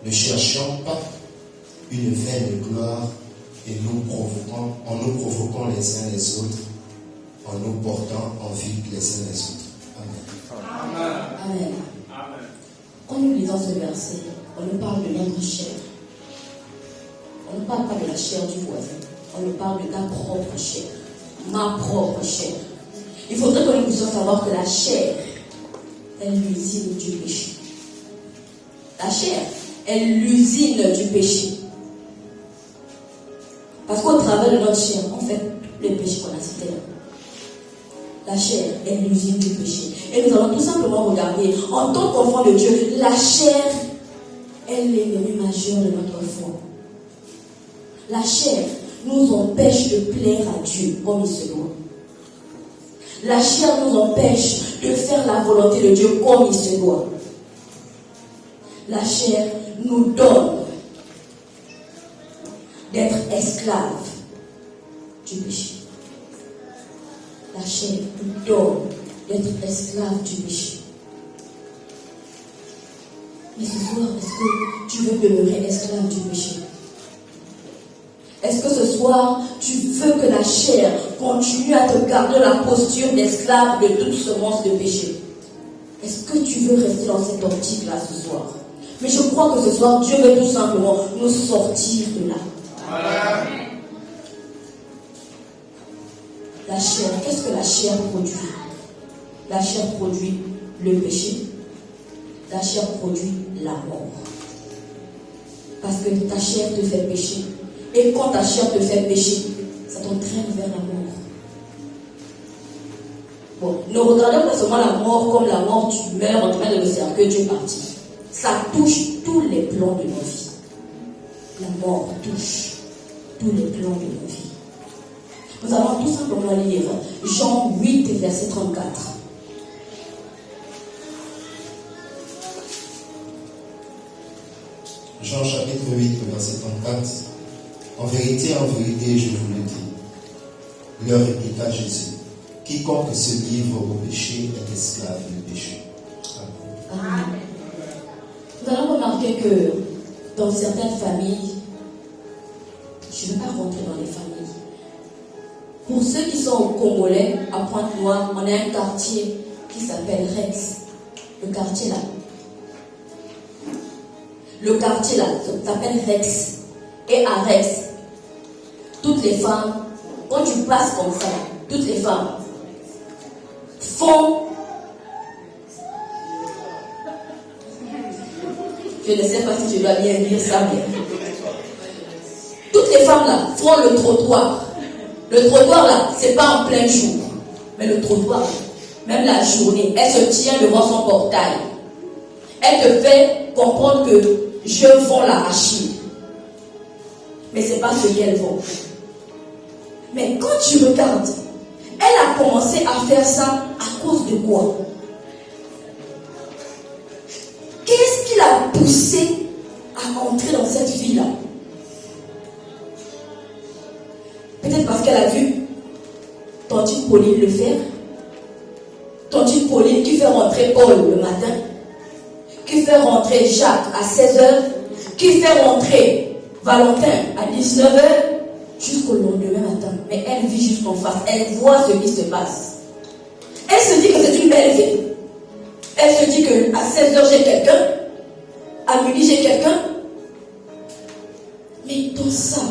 Ne cherchons pas une vaine gloire et en nous provoquant les uns les autres, en nous portant envie les uns les autres. Amen. Amen. Amen. Quand nous lisons ce verset, on nous parle de notre chair. On ne parle pas de la chair du voisin. On nous parle de ta propre chair. Ma propre chair. Il faudrait que nous puissions savoir que la chair est l'usine du péché. La chair est l'usine du péché. Parce qu'au travers de notre chair, on fait tous les péchés qu'on a cités là. La chair est l'usine du péché. Et nous allons tout simplement regarder, en tant qu'enfant de Dieu, la chair est l'ennemi majeur de notre foi. La chair nous empêche de plaire à Dieu comme il se doit. La chair nous empêche de faire la volonté de Dieu comme il se doit. La chair nous donne d'être esclaves du péché. La chair nous donne d'être esclaves du péché. Mais ce soir, est-ce que tu veux demeurer esclave du péché? Est-ce que ce soir, tu veux que la chair continue à te garder la posture d'esclave de toute semence de péché? Est-ce que tu veux rester dans cette optique-là ce soir? Mais je crois que ce soir, Dieu veut tout simplement nous sortir de là. Amen. La chair, qu'est-ce que la chair produit? La chair produit le péché. La chair produit la mort. Parce que ta chair te fait pécher. Et quand ta chair te fait pécher, ça t'entraîne vers la mort. Bon, ne regardez pas seulement la mort comme la mort, tu meurs en train de le cercueil, tu es parti. Ça touche tous les plans de nos vies. La mort touche tous les plans de nos vies. Nous allons tout simplement lire Jean 8, verset 34. Jean chapitre 8, verset 34. En vérité, je vous le dis. Leur répliqua Jésus. Quiconque se livre au péché est esclave du péché. Amen. Amen. Nous allons remarquer que dans certaines familles, je ne vais pas rentrer dans les familles. Pour ceux qui sont au Congolais, à Pointe-Noire, on a un quartier qui s'appelle Rex. Le quartier là. Le quartier là s'appelle Rex. Et à Rex, toutes les femmes, quand tu passes comme ça, toutes les femmes font... Je ne sais pas si je dois bien dire ça, mais... Toutes les femmes là font le trottoir. Le trottoir là, c'est pas en plein jour. Mais le trottoir, même la journée, elle se tient devant son portail. Elle te fait comprendre que je vends l'arachide. Mais ce n'est pas ce qu'elle vend. Mais quand tu regardes, elle a commencé à faire ça à cause de quoi? Qu'est-ce qui l'a poussé à entrer dans cette vie-là? Peut-être parce qu'elle a vu Tantine Pauline le faire. Tantine Pauline qui fait rentrer Paul le matin, qui fait rentrer Jacques à 16h, qui fait rentrer Valentin à 19h, jusqu'au lendemain matin. Mais elle vit juste en face, elle voit ce qui se passe. Elle se dit que c'est une belle vie. Elle se dit qu'à 16h j'ai quelqu'un, à midi j'ai quelqu'un. Mais dans ça,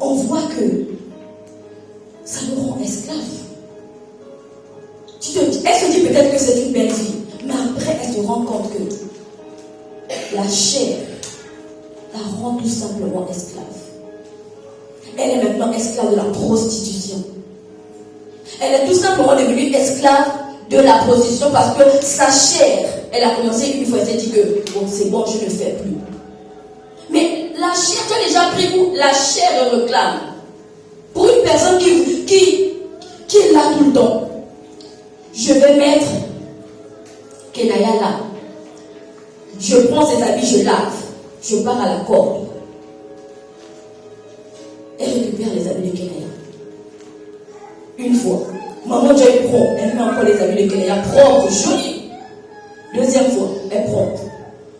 on voit que ça nous rend esclaves. Elle se dit peut-être que c'est une belle vie, mais après elle se rend compte que la chair la rend tout simplement esclave. Elle est maintenant esclave de la prostitution. Elle est tout simplement devenue esclave de la prostitution parce que sa chair, elle a commencé une fois, elle s'est dit que bon, c'est bon, je ne fais plus. Mais la chair, tu as déjà pris goût, la chair réclame. Pour une personne qui est là tout le temps, je vais mettre Kenaya là. Je prends ses habits, je lave. Je pars à la corde. Elle récupère les habits de Kenaya. Une fois. Maman Joy prend. Elle met encore les habits de Kenaya propres, jolis. Deuxième fois, elle prend.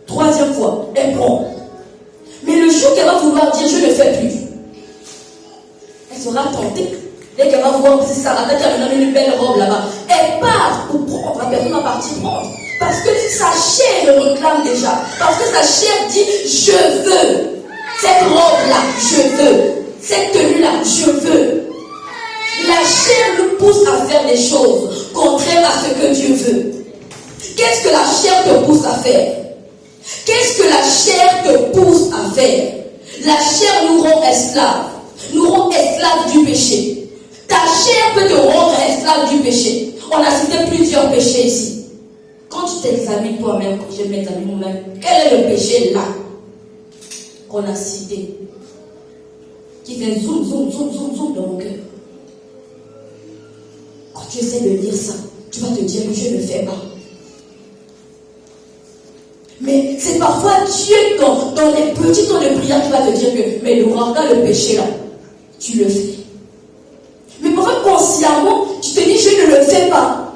Troisième fois, elle prend. Mais le jour qu'elle va vouloir dire je ne fais plus, elle sera tentée. Dès qu'elle va voir si Sarah qui a donné une belle robe là-bas, elle part pour prendre. La personne va partir prendre. Parce que sa chair le réclame déjà. Parce que sa chair dit je veux. Cette robe-là, je veux. Cette tenue-là, je veux. La chair nous pousse à faire des choses contraires à ce que Dieu veut. Qu'est-ce que la chair te pousse à faire? Qu'est-ce que la chair te pousse à faire? La chair nous rend esclaves. Nous rend esclaves du péché. Ta chair peut te rendre esclave du péché. On a cité plusieurs péchés ici. Quand tu t'examines toi-même, quand je m'examine moi-même, quel est le péché là qu'on a cité, qui fait zoom, zoom, zoom, zoom, zoom dans mon cœur? Quand tu essaies de lire ça, tu vas te dire que je ne fais pas. Mais c'est parfois Dieu dans les petits temps de prière qui va te dire que, mais regarde le péché là, tu le fais. Mais parfois consciemment, tu te dis je ne le fais pas.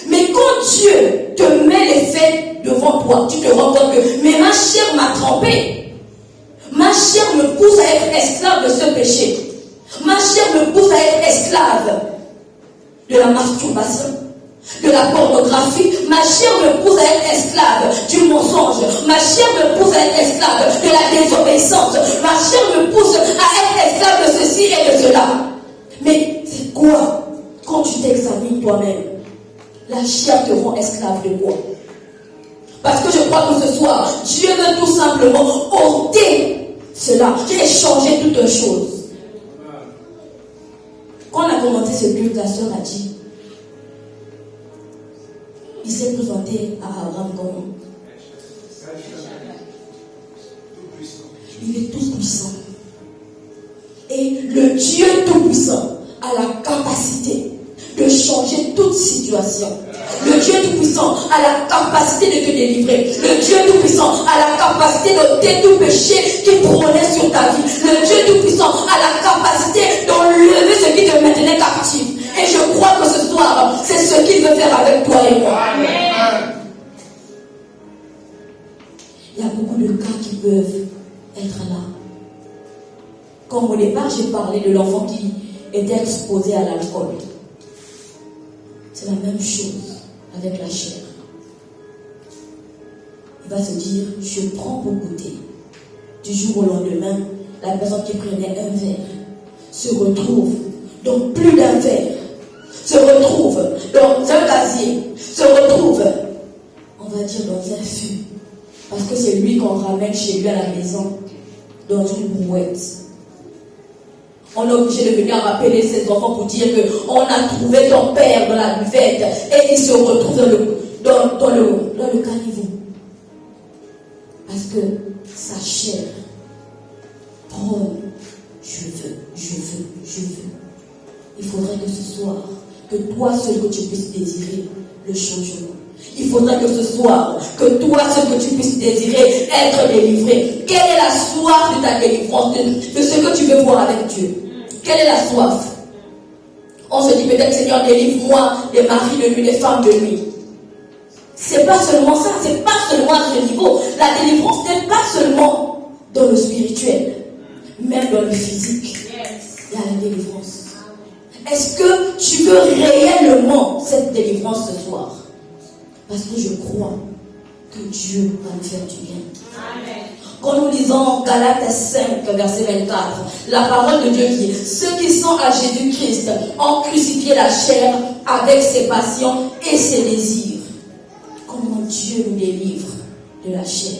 Mais quand Dieu te met les faits devant toi, tu te rends compte que mais ma chair m'a trempé. Ma chair me pousse à être esclave de ce péché. Ma chair me pousse à être esclave de la masturbation, de la pornographie. Ma chair me pousse à être esclave du mensonge. Ma chair me pousse à être esclave de la désobéissance. Ma chair me pousse à être esclave de ceci et de cela. Mais c'est quoi quand tu t'examines toi-même? La chair te rend esclave de quoi? Parce que je crois que ce soir, Dieu veut tout simplement ôter cela et changer toutes choses. Quand on a commencé ce culte, la sœur a dit, il s'est présenté à Abraham comment? Il est tout puissant. Et le Dieu tout-puissant a la capacité de changer toute situation. Le Dieu tout-puissant a la capacité de te délivrer. Le Dieu tout-puissant a la capacité d'ôter tout péché qui prônait sur ta vie. Le Dieu tout-puissant a la capacité d'enlever ce qui te maintenait captif. Et je crois que ce soir, c'est ce qu'il veut faire avec toi et moi. Amen. Il y a beaucoup de cas qui peuvent être là. Comme au départ, j'ai parlé de l'enfant qui était exposé à l'alcool. C'est la même chose avec la chair. Il va se dire, je prends pour goûter. Du jour au lendemain, la personne qui prenait un verre se retrouve dans plus d'un verre, se retrouve dans un casier, se retrouve, on va dire, dans un fût. Parce que c'est lui qu'on ramène chez lui à la maison, dans une brouette. On est obligé de venir rappeler ses enfants pour dire qu'on a trouvé ton père dans la buvette et il se retrouve dans le caniveau. Parce que sa chair prône, je veux. Il faudrait que ce soir, que toi seul que tu puisses désirer le changement. Il faudrait que ce soir, que toi seul que tu puisses désirer être délivré. Quelle est la soif de ta délivrance, de ce que tu veux voir avec Dieu? Quelle est la soif? On se dit peut-être, Seigneur, délivre-moi des maris de nuit, des femmes de nuit. C'est pas seulement ça, c'est pas seulement à ce niveau. La délivrance n'est pas seulement dans le spirituel, même dans le physique. Il y a la délivrance. Est-ce que tu veux réellement cette délivrance ce soir? Parce que je crois que Dieu va nous faire du bien. Amen. Quand nous lisons Galates 5, verset 24, la parole de Dieu dit: ceux qui sont à Jésus-Christ ont crucifié la chair avec ses passions et ses désirs. Comment Dieu nous délivre de la chair?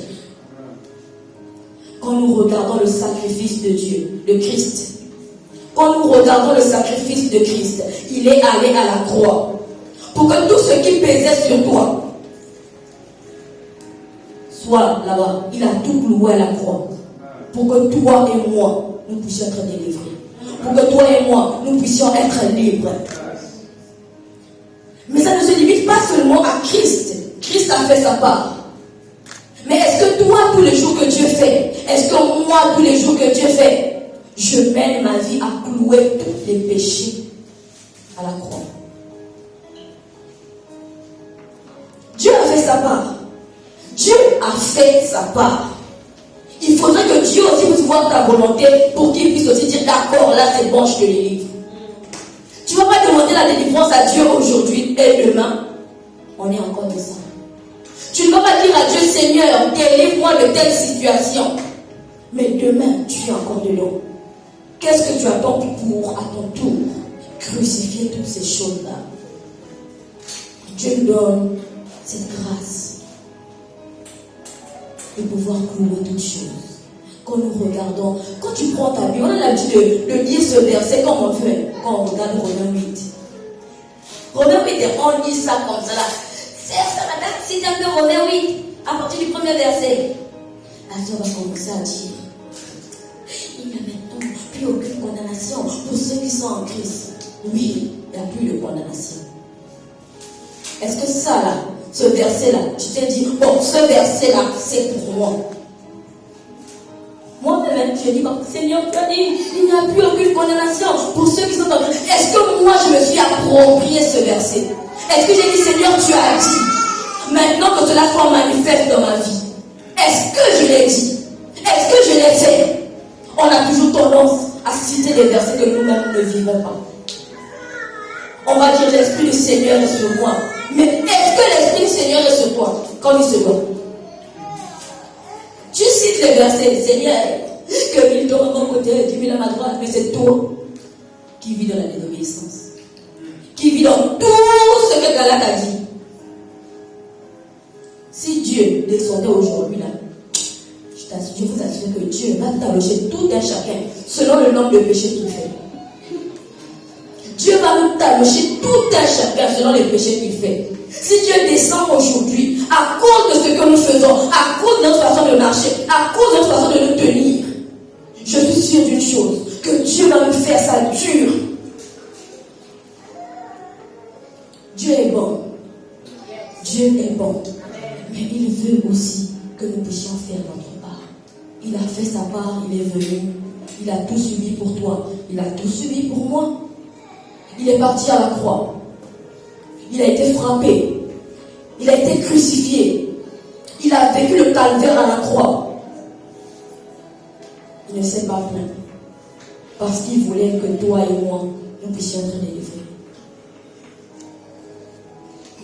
Quand nous regardons le sacrifice de Dieu, de Christ, quand nous regardons le sacrifice de Christ, il est allé à la croix pour que tout ce qui pesait sur toi soit là-bas. Il a tout cloué à la croix pour que toi et moi, nous puissions être délivrés. Pour que toi et moi, nous puissions être libres. Mais ça ne se limite pas seulement à Christ. Christ a fait sa part. Mais est-ce que toi, tous les jours que Dieu fait, est-ce que moi, tous les jours que Dieu fait, je mène ma vie à clouer tous les péchés à la croix? Dieu a fait sa part. Dieu a fait sa part. Il faudrait que Dieu aussi puisse voir ta volonté pour qu'il puisse aussi dire: d'accord, là c'est bon, je te délivre. Tu ne vas pas demander la délivrance à Dieu aujourd'hui et demain. On est encore de ça. Tu ne vas pas dire à Dieu: Seigneur, délivre-moi de telle situation. Mais demain, tu es encore dedans. Qu'est-ce que tu attends pour, à ton tour, crucifier toutes ces choses-là? Dieu nous donne cette grâce de pouvoir clouer toutes choses. Quand nous regardons, quand tu prends ta Bible, on a l'habitude de lire ce verset comme on fait quand on regarde Romains 8. Romains 8, on lit ça comme ça là. C'est ça, madame, si tu as fait Romains 8, à partir du premier verset, la soeur va commencer à dire: il n'y a maintenant plus aucune condamnation pour ceux qui sont en Christ. Oui, il n'y a plus de condamnation. Est-ce que ça là, ce verset-là, tu t'es dit: bon, ce verset-là, c'est pour moi. Moi-même, je dis: Seigneur, tu as dit, il n'y a plus aucune condamnation pour ceux qui sont en Christ. Est-ce que moi, je me suis approprié ce verset? Est-ce que j'ai dit: Seigneur, tu as dit, maintenant que cela soit manifeste dans ma vie? Est-ce que je l'ai dit? Est-ce que je l'ai fait? On a toujours tendance à citer des versets que nous-mêmes ne vivons pas. On va dire: l'Esprit du Seigneur est sur moi. Mais est-ce que l'Esprit du Seigneur est sur toi quand il se voit? Tu cites les versets: Seigneur, que 1000 tombe à mon côté, 10 000 à ma droite, mais c'est toi qui vis dans la désobéissance, qui vis dans tout ce que Galate a dit. Si Dieu descendait aujourd'hui là, je vous assure que Dieu va t'allonger tout un chacun selon le nombre de péchés qu'il fait. Dieu va nous tallocher tout un chacun selon les péchés qu'il fait. Si Dieu descend aujourd'hui, à cause de ce que nous faisons, à cause de notre façon de marcher, à cause de notre façon de nous tenir, je suis sûre d'une chose, que Dieu va nous faire ça dur. Dieu est bon. Dieu est bon. Mais il veut aussi que nous puissions faire notre part. Il a fait sa part, il est venu. Il a tout subi pour toi. Il a tout subi pour moi. Il est parti à la croix. Il a été frappé. Il a été crucifié. Il a vécu le calvaire à la croix. Il ne s'est pas plaint. Parce qu'il voulait que toi et moi, nous puissions être délivrés.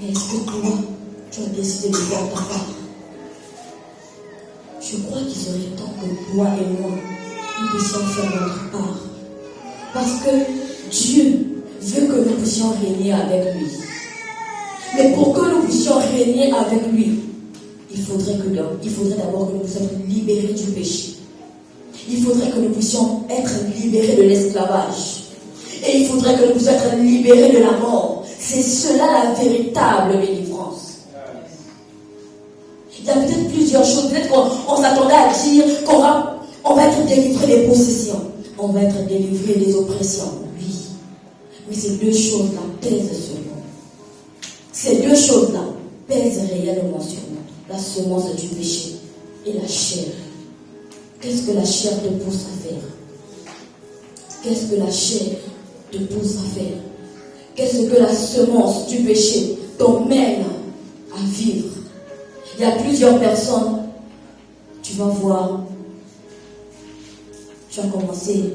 Mais est-ce que toi, tu as décidé de faire ta part? Je crois qu'il serait temps que toi et moi, nous puissions faire notre part. Parce que Dieu veut que nous puissions régner avec lui. Mais pour que nous puissions régner avec lui, il faudrait d'abord que nous puissions être libérés du péché. Il faudrait que nous puissions être libérés de l'esclavage. Et il faudrait que nous puissions être libérés de la mort. C'est cela la véritable délivrance. Il y a peut-être plusieurs choses. Peut-être qu'on s'attendait à dire qu'on va être délivré des possessions. On va être délivré des oppressions. Oui. Mais ces deux choses-là pèsent sur nous. Ces deux choses-là pèsent réellement sur nous. La semence du péché et la chair. Qu'est-ce que la chair te pousse à faire? Qu'est-ce que la chair te pousse à faire? Qu'est-ce que la semence du péché t'emmène à vivre? Il y a plusieurs personnes, tu vas voir, tu as commencé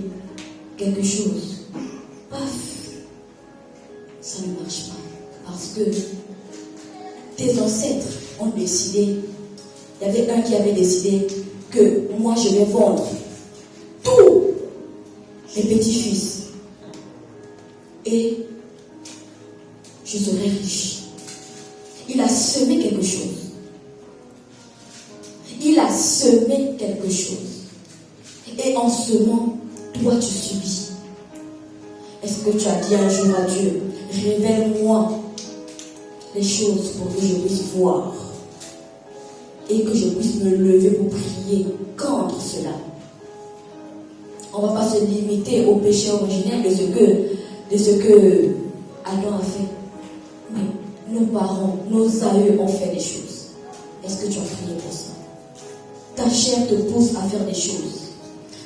quelque chose, paf, ça ne marche pas. Parce que tes ancêtres ont décidé, il y avait un qui avait décidé que moi je vais vendre tous les petits-fils et je serai riche. Il a semé quelque chose. Il a semé quelque chose. Et en semant, toi tu subis. Est-ce que tu as dit un jour à Dieu, révèle-moi les choses pour que je puisse voir et que je puisse me lever pour prier contre cela? On ne va pas se limiter au péché originel de ce que Adam a fait. Mais nos parents, nos aïeux ont fait des choses. Est-ce que tu as prié pour ça? Ta chair te pousse à faire des choses.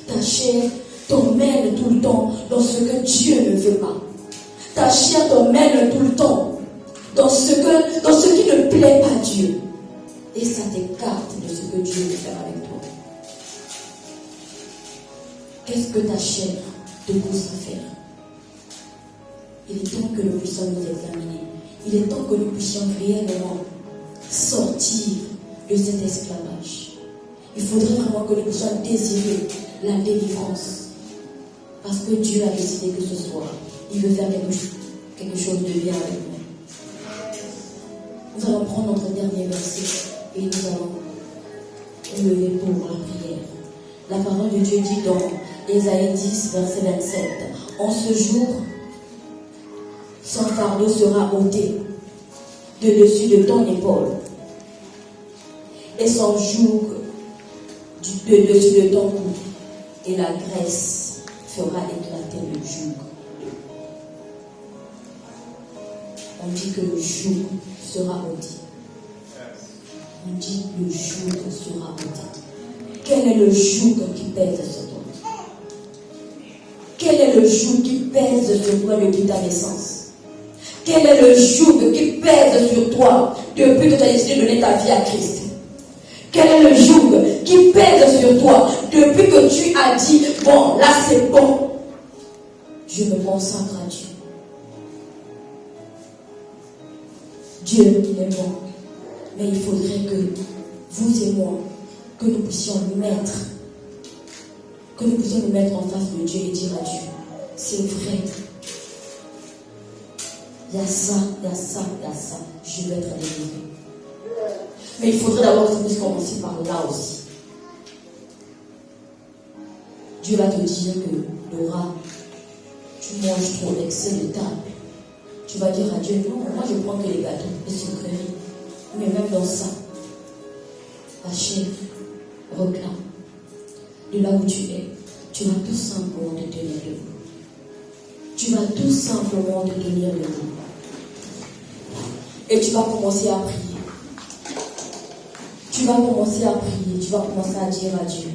Ta chair t'emmène tout le temps dans ce que Dieu ne veut pas. Ta chair t'emmène tout le temps dans ce qui ne plaît pas à Dieu. Et ça t'écarte de ce que Dieu veut faire avec toi. Qu'est-ce que ta chair te pousse à faire? Il est temps que nous puissions nous examiner. Il est temps que nous puissions réellement sortir de cet esclavage. Il faudrait vraiment que nous puissions désirer la délivrance. Parce que Dieu a décidé que ce soir, il veut faire quelque chose de bien avec nous. Nous allons prendre notre dernier verset et nous allons nous lever pour la prière. La parole de Dieu dit dans Ésaïe 10, verset 27, « En ce jour, son fardeau sera ôté de dessus de ton épaule, et son joug de dessus de ton cou, et la graisse fera éclater le joug. » On dit que le joug sera ôté. On dit que le joug sera ôté. Quel est le joug qui pèse sur toi? Quel est le joug qui pèse sur toi depuis ta naissance? Quel est le joug qui pèse sur toi depuis que tu as décidé de donner ta vie à Christ? Quel est le joug qui pèse sur toi depuis que tu as dit, bon, là c'est bon, je me consacre à Dieu? Dieu est bon, mais il faudrait que vous et moi, que nous puissions nous mettre en face de Dieu et dire à Dieu, c'est vrai, il y a ça, il y a ça, il y a ça, je vais être délivré. Mais il faudrait d'abord que tu puisses commencer par là aussi. Dieu va te dire que, Laura, tu manges trop d'excès de table. Tu vas dire à Dieu, non, moi je prends que les gâteaux, les sucreries. Mais même dans ça, la chair reclame. De là où tu es, tu vas tout simplement te tenir debout. Tu vas tout simplement te tenir debout. Et tu vas commencer à prier. Tu vas commencer à prier. Tu vas commencer à dire à Dieu.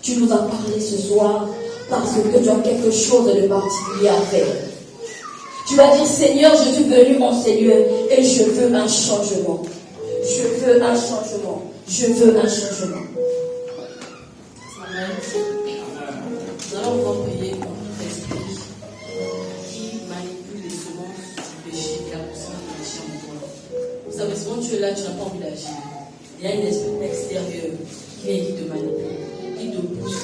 Tu nous as parlé ce soir parce que tu as quelque chose de particulier à faire. Tu vas dire, Seigneur, je suis venu en ces lieux et je veux un changement. Je veux un changement. Je veux un changement. Amen. Nous allons pouvoir prier contre l'esprit qui manipule les semences du péché et la poussée du péché en toi. Vous savez, souvent tu es là, tu n'as pas envie d'agir. Il y a une esprit extérieure qui vient et qui te manipule, qui te pousse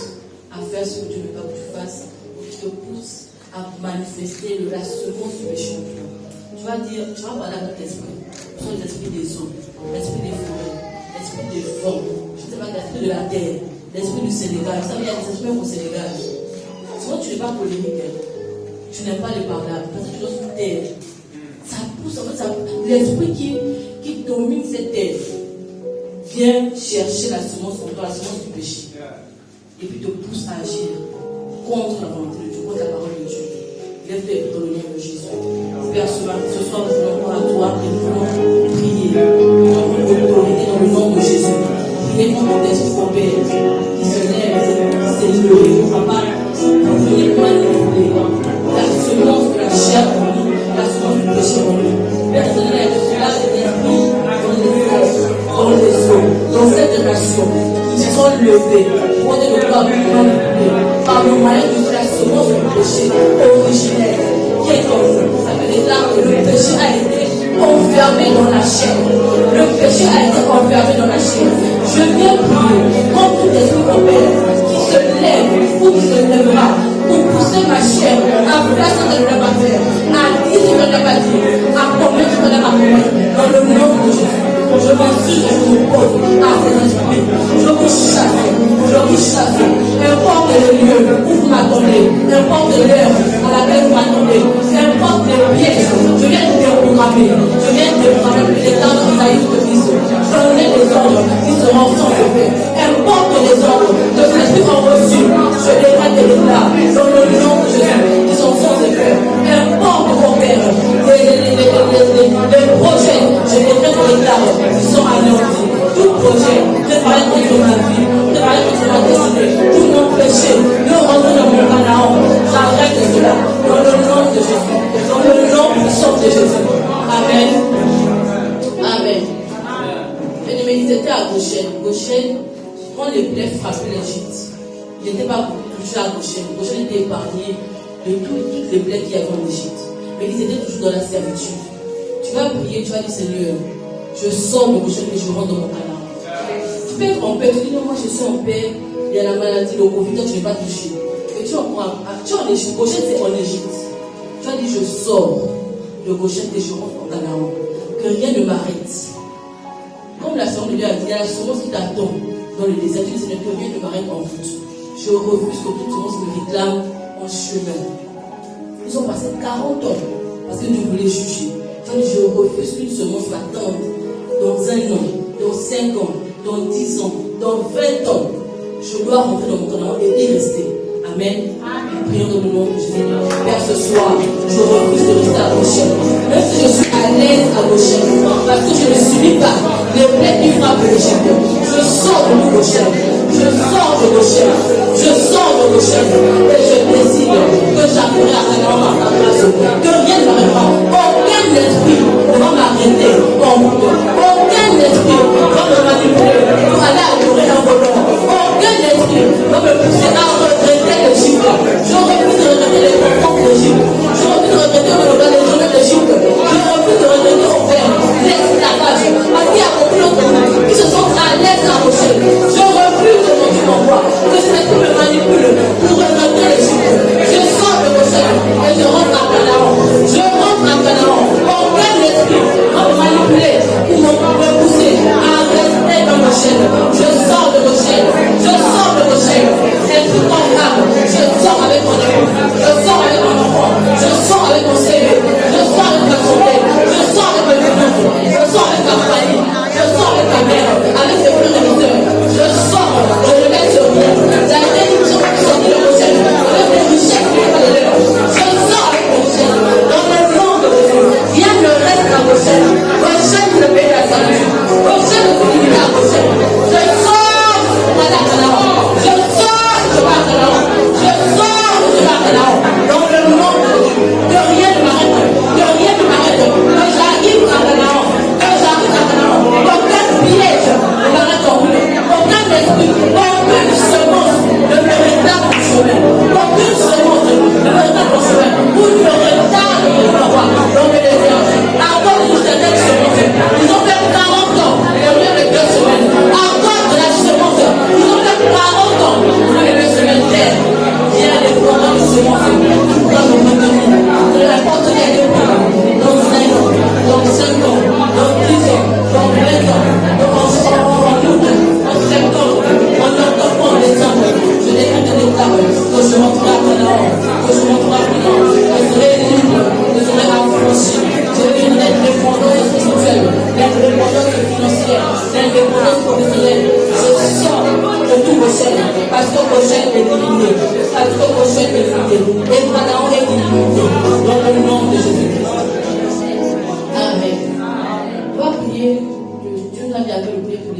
à faire ce que tu ne veux pas que tu fasses, ou qui te pousse à manifester la semence du péché en toi. Tu vas dire, tu vas parler à notre esprit. Ce sont les esprits des eaux, l'esprit des forêts, l'esprit des vents, je ne sais pas, l'esprit de la terre. l'esprit du Sénégal. Vous savez, il y a des esprits au Sénégal. Souvent, tu n'es pas polémique. Tu n'aimes pas les parlables. Parce que tu dois se taire. Ça pousse, en fait, l'esprit qui domine cette terre vient chercher la semence en toi, la semence du péché. Et puis te pousse à agir contre la volonté de Dieu, contre la parole de Dieu. Lève-toi dans le nom de Jésus. Père, ce soir, nous voulons voir à toi et nous voulons prier. Nous voulons l'autorité dans le nom de Jésus. Priez pour mon esprit, mon Père, qui se lève, qui s'est levé, papa, pour venir manipuler la semence de la chair en nous, la semence du péché en nous. Père, donne-la de cela, cet esprit dans les eaux, dans cette nation, qui sont levés, pour ne pas manipuler par le moyen de la semence du péché originel qui est en nous. Ça veut dire que le péché a été enfermé dans la chair. Le péché a été enfermé dans la chair. Je viens prier comme tout esprit mon Père qui se lève ou qui se lèvera pour pousser ma chair à faire ce qu'elle ne doit pas faire, à dire ce qu'elle ne doit pas dire, à commettre ce qu'elle ne doit pas commettre. Dans le nom de Jésus, je m'insulte et je m'oppose à ces esprits. Je vous chasse. Importe le lieu où vous m'attendez, importe l'heure à laquelle vous m'attendez, importe les pièges, je viens de déprogrammer, les ordres d'Isaïe de Christ. Je donne les ordres qui seront sans effet. Importe les ordres que ces esprits ont reçus, je les rate et les là, dans le nom de Jésus, qui sont sans effet. Importe mon Père, les projets, je les rate et les là, qui sont anéantis. Tout projet préparé contre ma vie, préparé contre ma destinée, tout mon péché, ne rentre dans mon Canaan. J'arrête cela dans le nom de Jésus, dans le nom puissant de Jésus. Amen. Amen. Mais ils étaient à Goshen. Goshen, quand les plaies frappaient l'Égypte, il n'était pas touché à Goshen. Goshen était épargné de toutes les plaies qu'il y avait en Égypte. Mais ils étaient toujours dans la servitude. Tu vas prier, tu vas dire Seigneur, je sors de Goshen et je rentre dans mon Canaan. Tu peux être en paix, tu dis non, moi je suis en paix, il y a la maladie, le Covid, toi tu n'es pas touché. Et tu es en Égypte, Goshen c'est en Égypte. Tu as dit je sors de Goshen et je rentre en Canaan. Que rien ne m'arrête. Comme la Seigneur de Dieu a dit, il y a la semence qui t'attend dans le désert. Tu dis Seigneur, que rien ne m'arrête en route. Je refuse que toute semence me réclame en chemin. Ils ont passé 40 ans parce que Dieu voulait juger. Je refuse qu'une semence m'attende dans 1 an, dans 5 ans, dans 10 ans, dans 20 ans. Je dois rentrer dans mon Canaan et y rester. Amen. Prions dans le nom de Jésus. Père, ce soir, je refuse de rester à Goshen. Même si je suis à l'aise à Goshen, parce que je ne subis pas les plaies qui frappent l'Égypte. Je sors de Goshen. Je sors de Goshen. Je sors de Goshen. Et je décide que j'arriverai à Canaan par ta grâce. Que rien ne m'arrêtera. Aucun esprit ne va m'arrêter en route. Aucun esprit va me manipuler pour aller adorer un voleur. Aucun esprit va me pousser à regretter l'Égypte. Je refuse de regretter les enfants d'Égypte. Je refuse de regretter les journées d'Égypte. Je refuse de regretter au Père l'esclavage. Parce qu'il y a beaucoup d'autres qui se sentent à l'aise à Goshen. Je refuse de mon Dieu m'envoie que cet esprit me manipule pour regretter l'Égypte. Je sors de Goshen et je rentre à Canaan.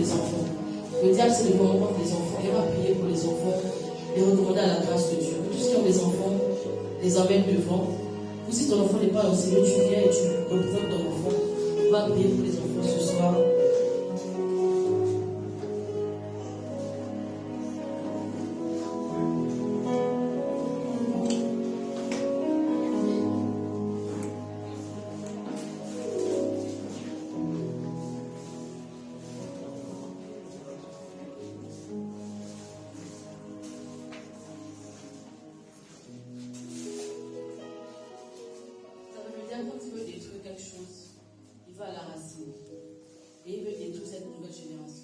les enfants. Le diable s'est levé contre les enfants. Et on va prier pour les enfants, les recommander à la grâce de Dieu. Tous ceux qui ont des enfants, les emmène devant. Ou si ton enfant n'est pas au Seigneur, tu viens et tu représentes ton enfant. On va prier pour les enfants ce soir. Quand il veut détruire quelque chose, il va à la racine. Et il veut détruire cette nouvelle génération.